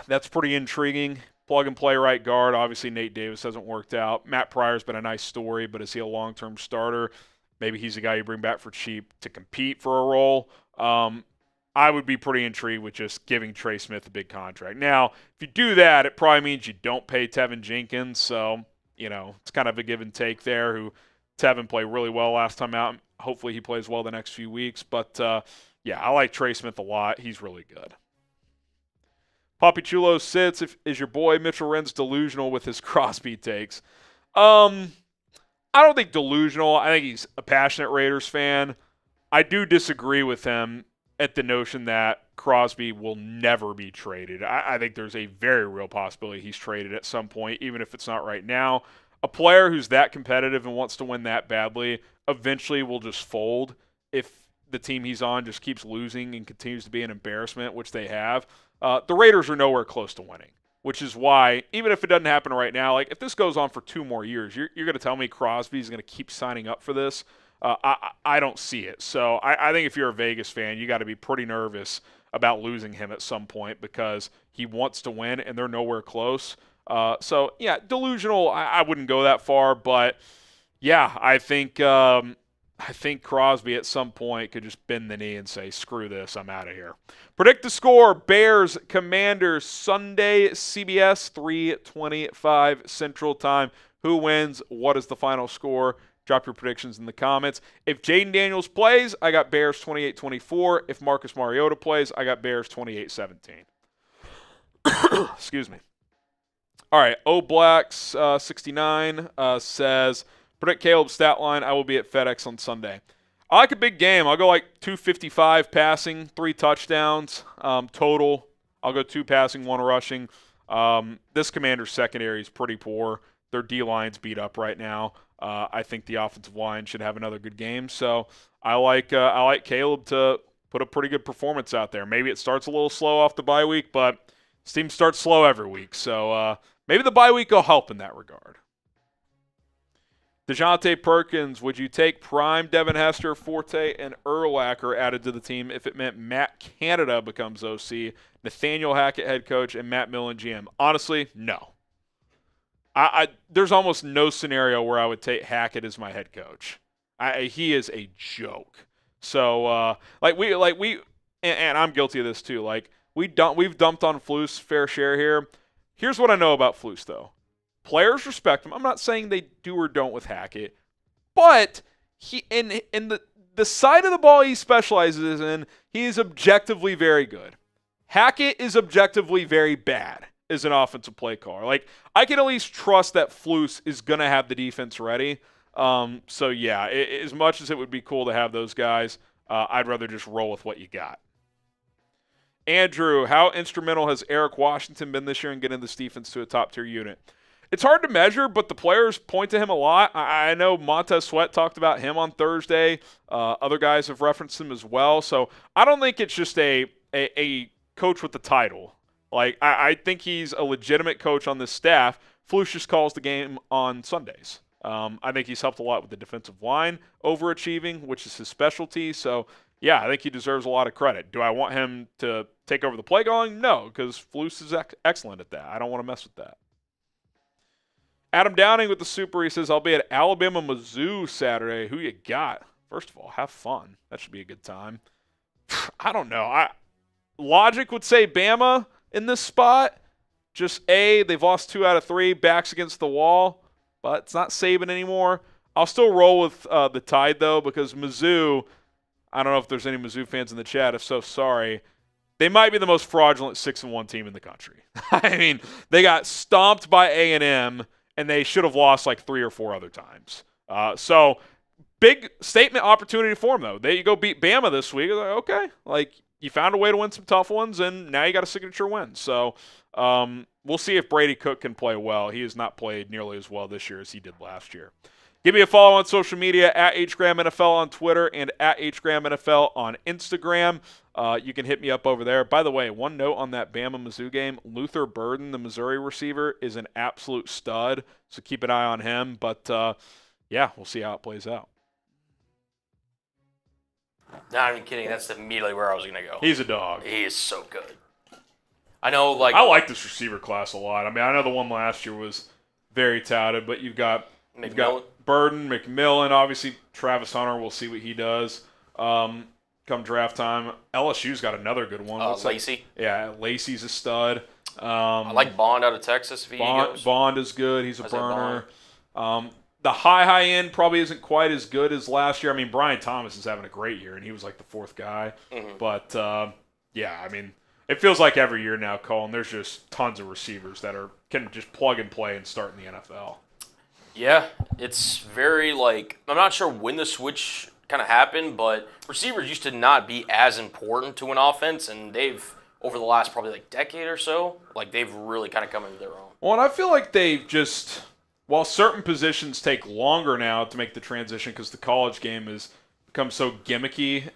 that's pretty intriguing. Plug and play right guard. Obviously, Nate Davis hasn't worked out. Matt Pryor's been a nice story, but is he a long-term starter? Maybe he's a guy you bring back for cheap to compete for a role. I would be pretty intrigued with just giving Trey Smith a big contract. Now, if you do that, it probably means you don't pay Tevin Jenkins. So, it's kind of a give and take there. Tevin played really well last time out. Hopefully he plays well the next few weeks. But, yeah, I like Trey Smith a lot. He's really good. Poppy Chulo sits. Is your boy Mitchell Renz delusional with his Crosby takes? I don't think delusional. I think he's a passionate Raiders fan. I do disagree with him at the notion that Crosby will never be traded. I think there's a very real possibility he's traded at some point, even if it's not right now. A player who's that competitive and wants to win that badly eventually will just fold if the team he's on just keeps losing and continues to be an embarrassment, which they have. The Raiders are nowhere close to winning, which is why, even if it doesn't happen right now, like if this goes on for 2 more years, you're going to tell me Crosby's going to keep signing up for this? I don't see it. So I think if you're a Vegas fan, you got to be pretty nervous about losing him at some point because he wants to win and they're nowhere close. So, yeah, delusional, I wouldn't go that far. But, yeah, I think Crosby at some point could just bend the knee and say, screw this, I'm out of here. Predict the score, Bears, Commanders, Sunday, CBS, 3:25 Central Time. Who wins? What is the final score? Drop your predictions in the comments. If Jayden Daniels plays, I got Bears 28-24. If Marcus Mariota plays, I got Bears 28-17. Excuse me. All right, Blacks 69 says, predict Caleb's stat line. I will be at FedEx on Sunday. I like a big game. I'll go like 255 passing, 3 touchdowns total. I'll go 2 passing, 1 rushing. This Commanders secondary is pretty poor. Their D-line's beat up right now. I think the offensive line should have another good game. So I like Caleb to put a pretty good performance out there. Maybe it starts a little slow off the bye week, but this team starts slow every week. So maybe the bye week will help in that regard. DeJounte Perkins, would you take prime Devin Hester, Forte, and Urlacher added to the team if it meant Matt Canada becomes OC, Nathaniel Hackett head coach, and Matt Millen GM? Honestly, no. There's almost no scenario where I would take Hackett as my head coach. He is a joke. So and I'm guilty of this too. Like we've dumped on Flus fair share here. Here's what I know about Flus though. Players respect him. I'm not saying they do or don't with Hackett, but he in the side of the ball he specializes in, he is objectively very good. Hackett is objectively very bad as an offensive play caller. Like, I can at least trust that Flus is going to have the defense ready. So, yeah, as much as it would be cool to have those guys, I'd rather just roll with what you got. Andrew, how instrumental has Eric Washington been this year in getting this defense to a top-tier unit? It's hard to measure, but the players point to him a lot. I know Montez Sweat talked about him on Thursday. Other guys have referenced him as well. So I don't think it's just a coach with the title. Like, I think he's a legitimate coach on this staff. Flus just calls the game on Sundays. I think he's helped a lot with the defensive line overachieving, which is his specialty. So, yeah, I think he deserves a lot of credit. Do I want him to take over the play calling? No, because Flus is excellent at that. I don't want to mess with that. Adam Downing with the super. He says, I'll be at Alabama Mizzou Saturday. Who you got? First of all, have fun. That should be a good time. I don't know. Logic would say Bama in this spot. Just they've lost 2 out of 3, backs against the wall, but it's not Saban anymore. I'll still roll with the Tide, though, because Mizzou, I don't know if there's any Mizzou fans in the chat. If so, sorry. They might be the most fraudulent 6-1 team in the country. I mean, they got stomped by A&M, and they should have lost like 3 or 4 other times. So big statement opportunity for him, though. They go beat Bama this week. Like, okay, like you found a way to win some tough ones, and now you got a signature win. So we'll see if Brady Cook can play well. He has not played nearly as well this year as he did last year. Give me a follow on social media at HGramNFL on Twitter and at HGramNFL on Instagram. You can hit me up over there. By the way, one note on that Bama-Mizzou game, Luther Burden, the Missouri receiver, is an absolute stud, so keep an eye on him. But, yeah, we'll see how it plays out. Not even kidding. That's immediately where I was going to go. He's a dog. He is so good. I know, like... I like this receiver class a lot. I mean, I know the one last year was very touted, but you've got Burden, McMillan, obviously Travis Hunter. We'll see what he does come draft time. LSU's got another good one. Lacey. Yeah, Lacey's a stud. I like Bond out of Texas. If he goes. Bond is good. He's a burner. The high end probably isn't quite as good as last year. I mean, Brian Thomas is having a great year, and he was like the fourth guy. Mm-hmm. But, yeah, I mean, it feels like every year now, Colin, there's just tons of receivers that can just plug and play and start in the NFL. Yeah, it's very like, I'm not sure when the switch kind of happened, but receivers used to not be as important to an offense, and they've, over the last probably like decade or so, like they've really kind of come into their own. Well, and I feel like they've just, while certain positions take longer now to make the transition because the college game has become so gimmicky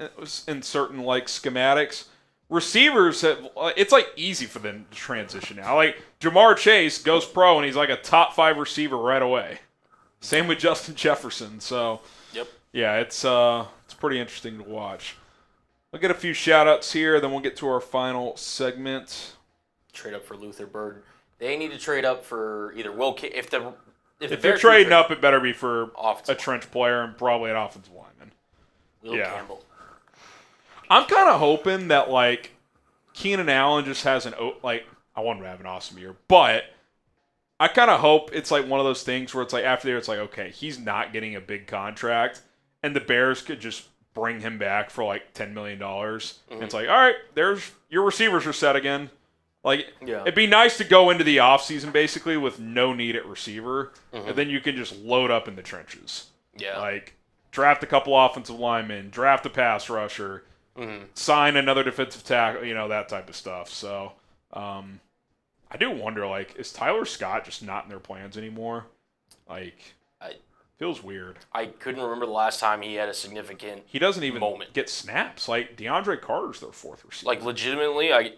in certain like schematics, receivers have, it's like easy for them to transition now. Like Jamar Chase goes pro and he's like a top 5 receiver right away. Same with Justin Jefferson. So, yep. Yeah, it's pretty interesting to watch. I'll get a few shout-outs here, then we'll get to our final segment. Trade up for Luther Burden. They need to trade up for either Will if they're trading up, it better be for a trench player and probably an offensive lineman. Will Campbell. I'm kind of hoping that, like, Keenan Allen just has I want him to have an awesome year, but I kind of hope it's like one of those things where it's like after there, it's like, okay, he's not getting a big contract, and the Bears could just bring him back for like $10 million. Mm-hmm. And it's like, all right, there's your receivers are set again. Like, It'd be nice to go into the offseason basically with no need at receiver, and then you can just load up in the trenches. Yeah. Like, draft a couple offensive linemen, draft a pass rusher, sign another defensive tackle, that type of stuff. So, I do wonder, like, is Tyler Scott just not in their plans anymore? Like, feels weird. I couldn't remember the last time he had a significant He doesn't even moment. Get snaps. Like, DeAndre Carter's their fourth receiver. Like, legitimately,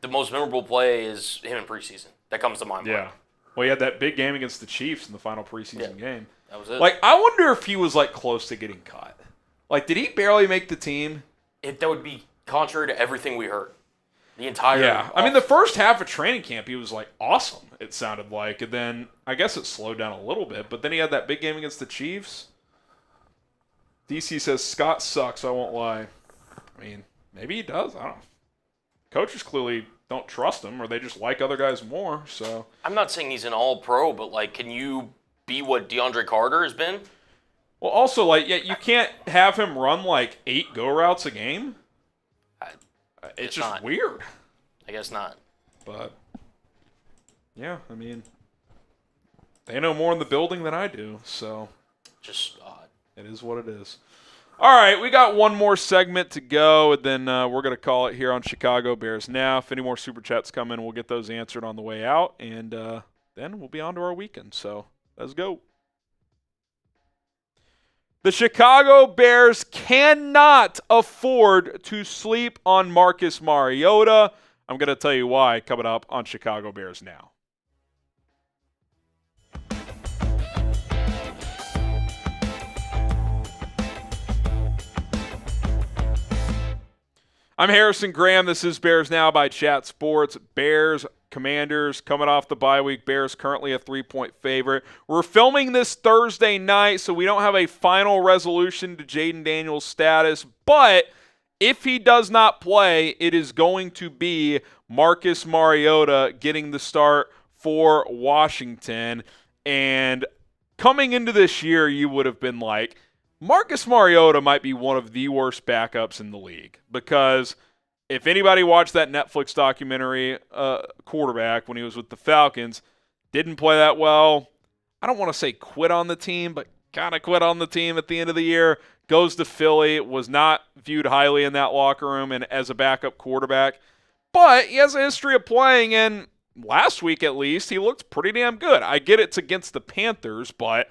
the most memorable play is him in preseason. That comes to my mind. Yeah. Well, he had that big game against the Chiefs in the final preseason game. That was it. Like, I wonder if he was, like, close to getting cut. Like, did he barely make the team? That would be contrary to everything we heard. The entire I mean, the first half of training camp, he was, like, awesome, it sounded like. And then I guess it slowed down a little bit. But then he had that big game against the Chiefs. DC says, Scott sucks, I won't lie. I mean, maybe he does. I don't know. Coaches clearly don't trust him, or they just like other guys more. So I'm not saying he's an all-pro, but, like, can you be what DeAndre Carter has been? Well, also, like, you can't have him run, like, 8 go routes a game. It's just not weird. I guess not. But, yeah, I mean, they know more in the building than I do, so. Just odd. It is what it is. All right, we got one more segment to go, and then we're going to call it here on Chicago Bears Now. If any more Super Chats come in, we'll get those answered on the way out, and then we'll be on to our weekend. So, let's go. The Chicago Bears cannot afford to sleep on Marcus Mariota. I'm going to tell you why coming up on Chicago Bears Now. I'm Harrison Graham. This is Bears Now by Chat Sports. Bears, Commanders coming off the bye week. Bears currently a 3-point favorite. We're filming this Thursday night, so we don't have a final resolution to Jayden Daniels' status. But if he does not play, it is going to be Marcus Mariota getting the start for Washington. And coming into this year, you would have been like, Marcus Mariota might be one of the worst backups in the league, because if anybody watched that Netflix documentary, Quarterback, when he was with the Falcons, didn't play that well. I don't want to say quit on the team, but kind of quit on the team at the end of the year, goes to Philly, was not viewed highly in that locker room and as a backup quarterback. But he has a history of playing, and last week at least, he looked pretty damn good. I get it's against the Panthers, but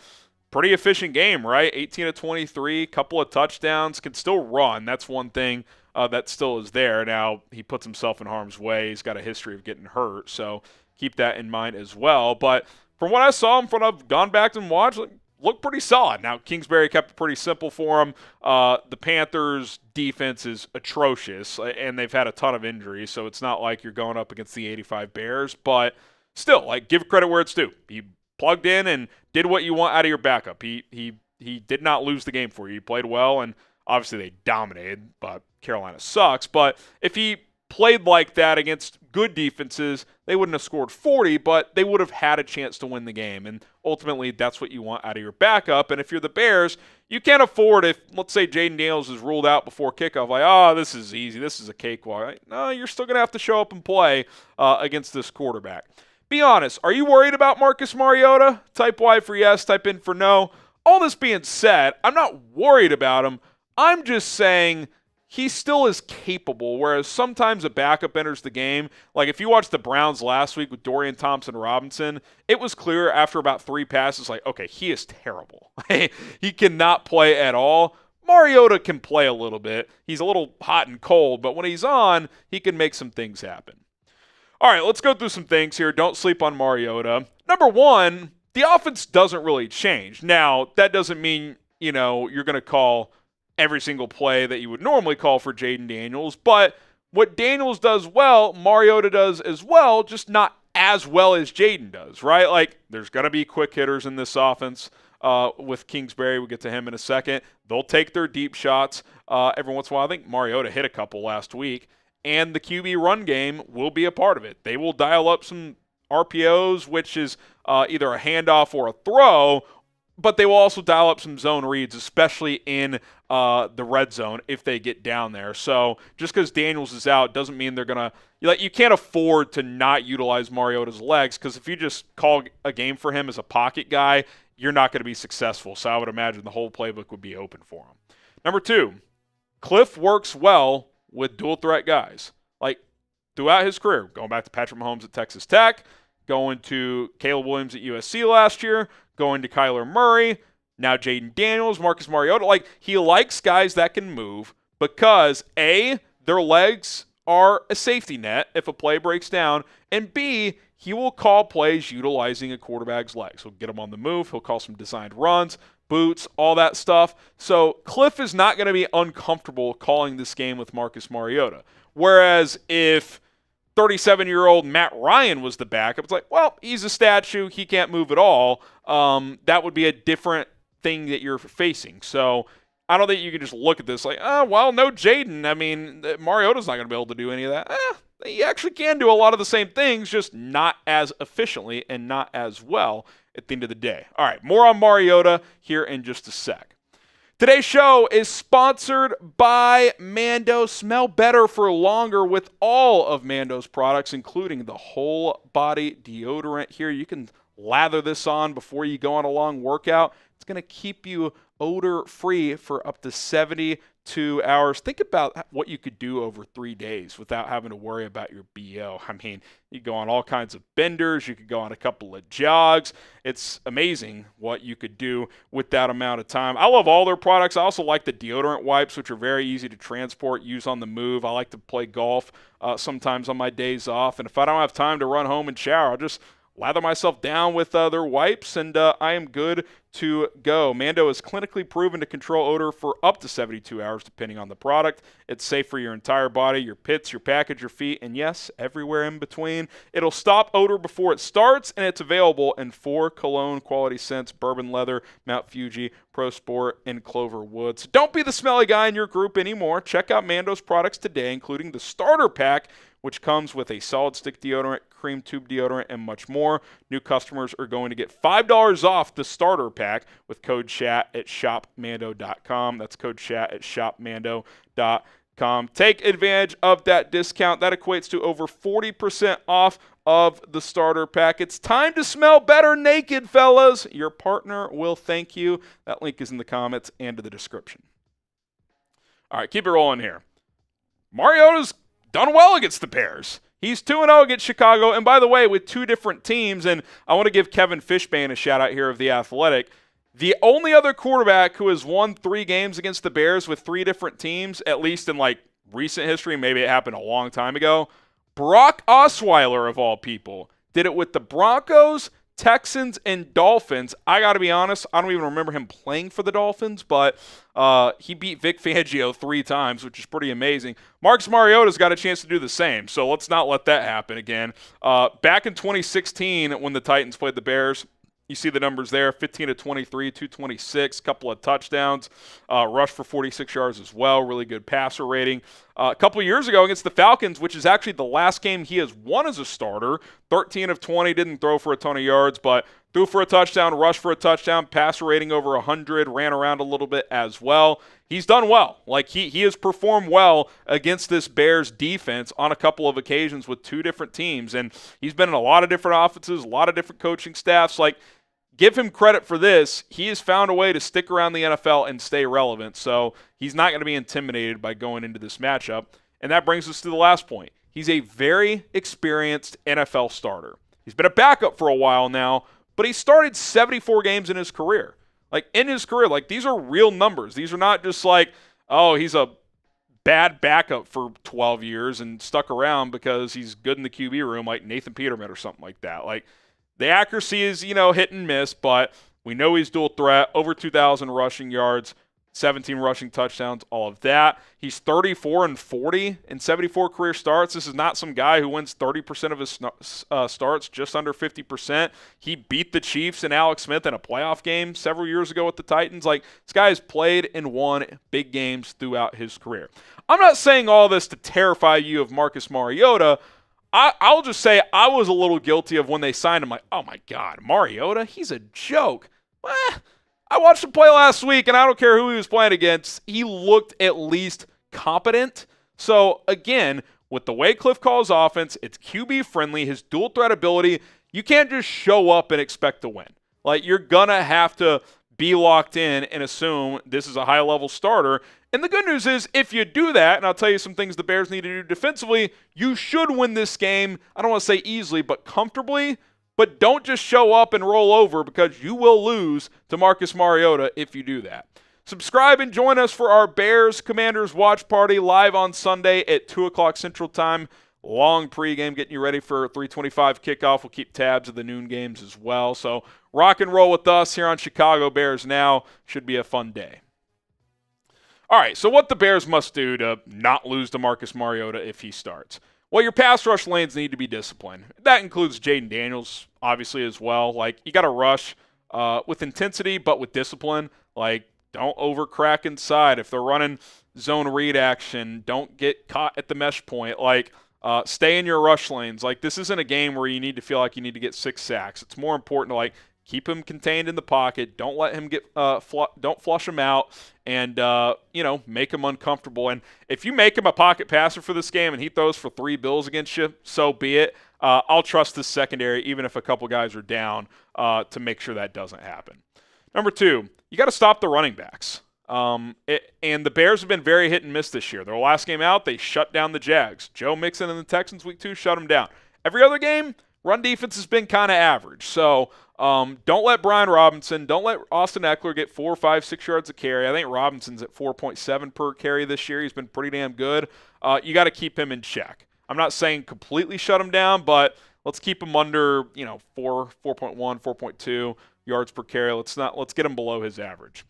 pretty efficient game, right? 18 of 23, couple of touchdowns, can still run. That's one thing that still is there. Now, he puts himself in harm's way. He's got a history of getting hurt, so keep that in mind as well. But from what I saw him, from what I've gone back and watched, looked pretty solid. Now, Kingsbury kept it pretty simple for him. The Panthers' defense is atrocious, and they've had a ton of injuries, so it's not like you're going up against the 85 Bears. But still, like, give credit where it's due. He plugged in and did what you want out of your backup. He did not lose the game for you. He played well, and obviously they dominated, but Carolina sucks. But if he played like that against good defenses, they wouldn't have scored 40, but they would have had a chance to win the game. And ultimately, that's what you want out of your backup. And if you're the Bears, you can't afford, if, let's say, Jayden Daniels is ruled out before kickoff, like, oh, this is easy, this is a cakewalk. Like, no, you're still going to have to show up and play against this quarterback. Be honest, are you worried about Marcus Mariota? Type Y for yes, type in for no. All this being said, I'm not worried about him. I'm just saying he still is capable, whereas sometimes a backup enters the game. Like if you watched the Browns last week with Dorian Thompson-Robinson, it was clear after about 3 passes, like, okay, he is terrible. He cannot play at all. Mariota can play a little bit. He's a little hot and cold, but when he's on, he can make some things happen. All right, let's go through some things here. Don't sleep on Mariota. Number one, the offense doesn't really change. Now, that doesn't mean, you're going to call every single play that you would normally call for Jayden Daniels, but what Daniels does well, Mariota does as well, just not as well as Jayden does, right? Like, there's going to be quick hitters in this offense with Kingsbury. We'll get to him in a second. They'll take their deep shots every once in a while. I think Mariota hit a couple last week, and the QB run game will be a part of it. They will dial up some RPOs, which is either a handoff or a throw, but they will also dial up some zone reads, especially in the red zone if they get down there. So just because Daniels is out doesn't mean they're going to – you can't afford to not utilize Mariota's legs, because if you just call a game for him as a pocket guy, you're not going to be successful. So I would imagine the whole playbook would be open for him. Number 2, Cliff works well with dual threat guys. Like throughout his career, going back to Patrick Mahomes at Texas Tech, going to Caleb Williams at USC last year, going to Kyler Murray, now Jayden Daniels, Marcus Mariota. Like, he likes guys that can move because, A, their legs are a safety net if a play breaks down, and B, he will call plays utilizing a quarterback's legs. He'll get them on the move. He'll call some designed runs, boots, all that stuff. So Cliff is not going to be uncomfortable calling this game with Marcus Mariota. Whereas if 37-year-old Matt Ryan was the backup, it's like, well, he's a statue. He can't move at all. That would be a different thing that you're facing. So I don't think you can just look at this like, oh, well, no Jayden. I mean, Mariota's not going to be able to do any of that. He actually can do a lot of the same things, just not as efficiently and not as well at the end of the day. All right, more on Mariota here in just a sec. Today's show is sponsored by Mando. Smell better for longer with all of Mando's products, including the whole body deodorant here. You can lather this on before you go on a long workout. It's going to keep you odor-free for up to 72 hours. Think about what you could do over 3 days without having to worry about your BO. I mean, you go on all kinds of benders. You could go on a couple of jogs. It's amazing what you could do with that amount of time. I love all their products. I also like the deodorant wipes, which are very easy to transport, use on the move. I like to play golf sometimes on my days off. And if I don't have time to run home and shower, I'll just lather myself down with their wipes, and I am good to go. Mando is clinically proven to control odor for up to 72 hours, depending on the product. It's safe for your entire body, your pits, your package, your feet, and yes, everywhere in between. It'll stop odor before it starts, and it's available in 4 cologne quality scents: Bourbon Leather, Mount Fuji, Pro Sport, and Clover Wood. So don't be the smelly guy in your group anymore. Check out Mando's products today, including the starter pack, which comes with a solid stick deodorant, cream tube deodorant, and much more. New customers are going to get $5 off the starter pack with code CHAT at shopmando.com. That's code CHAT at shopmando.com. Take advantage of that discount. That equates to over 40% off of the starter pack. It's time to smell better naked, fellas. Your partner will thank you. That link is in the comments and in the description. All right, keep it rolling here. Mariota's done well against the Bears. He's 2-0 against Chicago. And by the way, with two different teams, and I want to give Kevin Fishbane a shout out here of The Athletic. The only other quarterback who has won 3 games against the Bears with 3 different teams, at least in like recent history, maybe it happened a long time ago, Brock Osweiler, of all people, did it with the Broncos, Texans, and Dolphins. I got to be honest, I don't even remember him playing for the Dolphins, but he beat Vic Fangio 3 times, which is pretty amazing. Marcus Mariota's got a chance to do the same, so let's not let that happen again. Back in 2016, when the Titans played the Bears, you see the numbers there, 15 of 23, 226, couple of touchdowns, rushed for 46 yards as well, really good passer rating. A couple of years ago against the Falcons, which is actually the last game he has won as a starter, 13 of 20, didn't throw for a ton of yards, but threw for a touchdown, rushed for a touchdown, passer rating over 100, ran around a little bit as well. He's done well. Like, he has performed well against this Bears defense on a couple of occasions with 2 different teams, and he's been in a lot of different offenses, a lot of different coaching staffs. Like, give him credit for this. He has found a way to stick around the NFL and stay relevant, so he's not going to be intimidated by going into this matchup. And that brings us to the last point. He's a very experienced NFL starter. He's been a backup for a while now, but he started 74 games in his career. Like, these are real numbers. These are not just like, oh, he's a bad backup for 12 years and stuck around because he's good in the QB room like Nathan Peterman or something like that. Like, the accuracy is, hit and miss, but we know he's dual threat, over 2,000 rushing yards, 17 rushing touchdowns, all of that. He's 34-40 in 74 career starts. This is not some guy who wins 30% of his starts, just under 50%. He beat the Chiefs and Alex Smith in a playoff game several years ago with the Titans. Like, this guy has played and won big games throughout his career. I'm not saying all this to terrify you of Marcus Mariota. I'll just say I was a little guilty of when they signed him. Like, oh my God, Mariota, he's a joke. I watched him play last week, and I don't care who he was playing against. He looked at least competent. So, again, with the way Cliff calls offense, it's QB-friendly, his dual threat ability. You can't just show up and expect to win. Like, you're going to have to be locked in and assume this is a high-level starter. And the good news is, if you do that, and I'll tell you some things the Bears need to do defensively, you should win this game, I don't want to say easily, but comfortably. But don't just show up and roll over, because you will lose to Marcus Mariota if you do that. Subscribe and join us for our Bears Commanders watch party live on Sunday at 2 o'clock Central Time. Long pregame getting you ready for 3:25 kickoff. We'll keep tabs of the noon games as well. So rock and roll with us here on Chicago Bears Now. Should be a fun day. All right, so what the Bears must do to not lose to Marcus Mariota if he starts? Well, your pass rush lanes need to be disciplined. That includes Jayden Daniels, obviously, as well. Like, you got to rush with intensity, but with discipline. Like, don't overcrack inside. If they're running zone read action, don't get caught at the mesh point. Like, stay in your rush lanes. Like, this isn't a game where you need to feel like you need to get 6 sacks. It's more important to, like, keep him contained in the pocket. Don't let him get don't flush him out, and make him uncomfortable. And if you make him a pocket passer for this game and he throws for 3 bills against you, so be it. I'll trust this secondary, even if a couple guys are down, to make sure that doesn't happen. Number 2, you got to stop the running backs. And the Bears have been very hit and miss this year. Their last game out, they shut down the Jags. Joe Mixon and the Texans week 2 shut them down. Every other game, run defense has been kind of average. So don't let Brian Robinson, don't let Austin Eckler get 4, 5, 6 yards a carry. I think Robinson's at 4.7 per carry this year. He's been pretty damn good. You got to keep him in check. I'm not saying completely shut him down, but let's keep him under 4.1, 4.2 yards per carry. Let's get him below his average.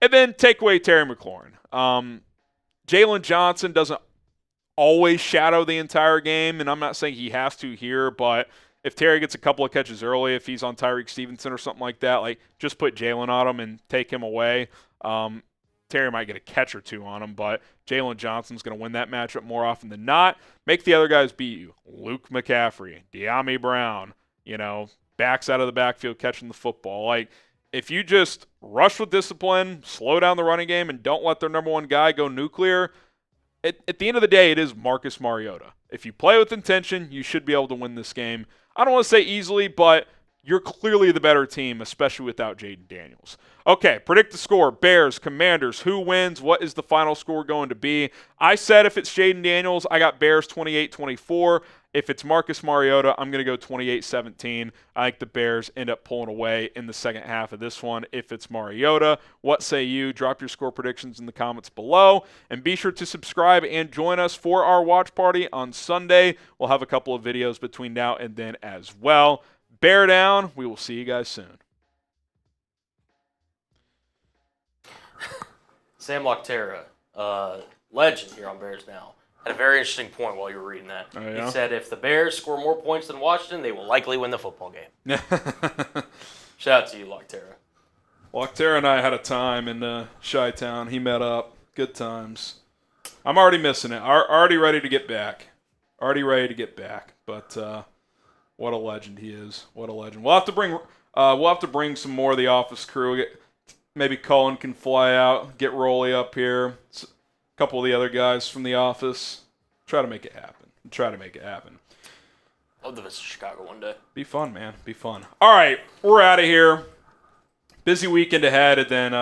And then take away Terry McLaurin. Jalen Johnson doesn't always shadow the entire game, and I'm not saying he has to here, but if Terry gets a couple of catches early, if he's on Tyrique Stevenson or something like that, like, just put Jalen on him and take him away. Terry might get a catch or 2 on him, but Jalen Johnson's going to win that matchup more often than not. Make the other guys beat you. Luke McCaffrey, De'Ami Brown, backs out of the backfield catching the football. Like, if you just rush with discipline, slow down the running game, and don't let their number 1 guy go nuclear, at the end of the day, it is Marcus Mariota. If you play with intention, you should be able to win this game. I don't want to say easily, but you're clearly the better team, especially without Jayden Daniels. Okay, predict the score. Bears, Commanders, who wins? What is the final score going to be? I said if it's Jayden Daniels, I got Bears 28-24. If it's Marcus Mariota, I'm going to go 28-17. I think the Bears end up pulling away in the second half of this one. If it's Mariota, what say you? Drop your score predictions in the comments below. And be sure to subscribe and join us for our watch party on Sunday. We'll have a couple of videos between now and then as well. Bear down. We will see you guys soon. Sam Lockterra, legend here on Bears Now, had a very interesting point while you were reading that. Oh, yeah? He said if the Bears score more points than Washington, they will likely win the football game. Shout out to you, Lockterra. Lockterra and I had a time in Chi-Town. He met up. Good times. I'm already missing it. Already ready to get back. But what a legend he is. What a legend. We'll have to bring some more of the office crew. Maybe Cullen can fly out, get Rolly up here. A couple of the other guys from the office. Try to make it happen. Love to visit Chicago one day. Be fun, man. Be fun. All right, we're out of here. Busy weekend ahead, and then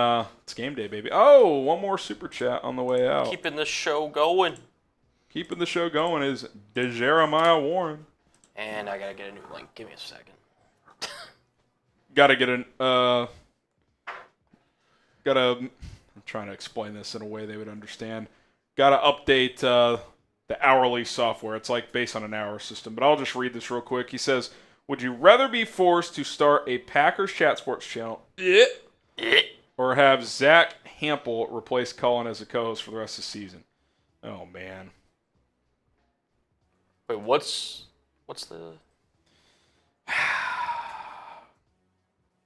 it's game day, baby. Oh, one more super chat on the way out. Keeping the show going. Keeping the show going is Jeremiah Warren. And I gotta get a new link. Give me a second. I'm trying to explain this in a way they would understand. Gotta update the hourly software. It's like based on an hour system. But I'll just read this real quick. He says, would you rather be forced to start a Packers Chat Sports channel or have Zacch Hample replace Cullen as a co-host for the rest of the season? Oh, man. Wait, what's the...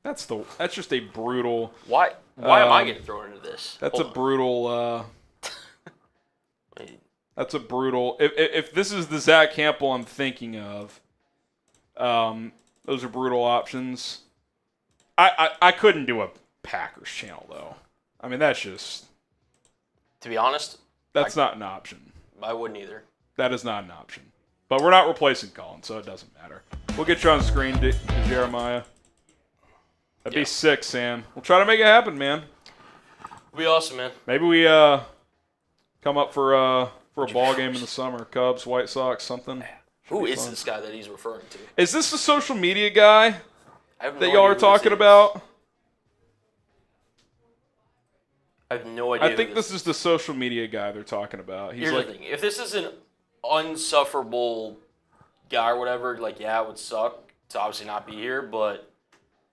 That's just a brutal... Why am I getting thrown into this? That's Hold a brutal... That's a brutal... If this is the Zacch Hample I'm thinking of, those are brutal options. I couldn't do a Packers channel, though. I mean, that's just... To be honest... That's not an option. I wouldn't either. That is not an option. But we're not replacing Cullen, so it doesn't matter. We'll get you on screen, Jeremiah. That'd be sick, Sam. We'll try to make it happen, man. It'll be awesome, man. Maybe we come up for a ball game in the summer. Cubs, White Sox, something. Who is this guy that he's referring to? Is this the social media guy that y'all are talking about? I have no idea. I think this is the social media guy they're talking about. Here's the thing. If this is an unsufferable guy or whatever, like, yeah, it would suck to obviously not be here, but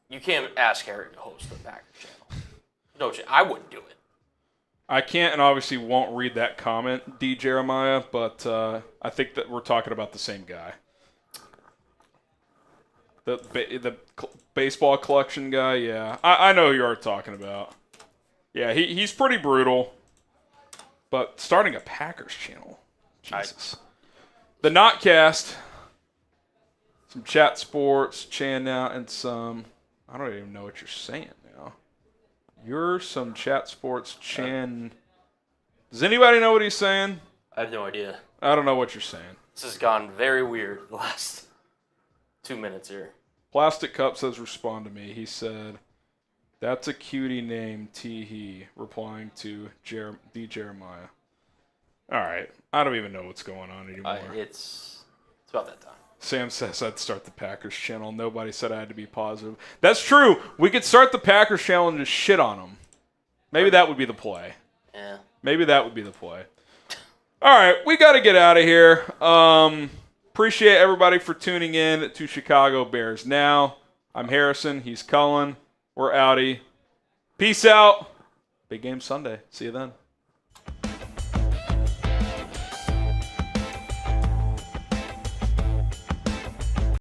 you can't ask Harry to host the Packers channel. No, I wouldn't do it. I can't and obviously won't read that comment, D. Jeremiah, but I think that we're talking about the same guy. The baseball collection guy, yeah. I know who you are talking about. Yeah, he's pretty brutal. But starting a Packers channel, Jesus. The Notcast, some Chat Sports, Chan now, and some, I don't even know what you're saying now. You're some Chat Sports, Chan. Does anybody know what he's saying? I have no idea. I don't know what you're saying. This has gone very weird the last 2 minutes here. Plastic Cup says respond to me. He said, that's a cutie name, T-He, replying to D. Jeremiah. All right. I don't even know what's going on anymore. It's about that time. Sam says I'd start the Packers channel. Nobody said I had to be positive. That's true. We could start the Packers channel and just shit on them. Maybe that would be the play. Yeah. Maybe that would be the play. All right. We got to get out of here. Appreciate everybody for tuning in to Chicago Bears Now. I'm Harrison. He's Cullen. We're outie. Peace out. Big game Sunday. See you then.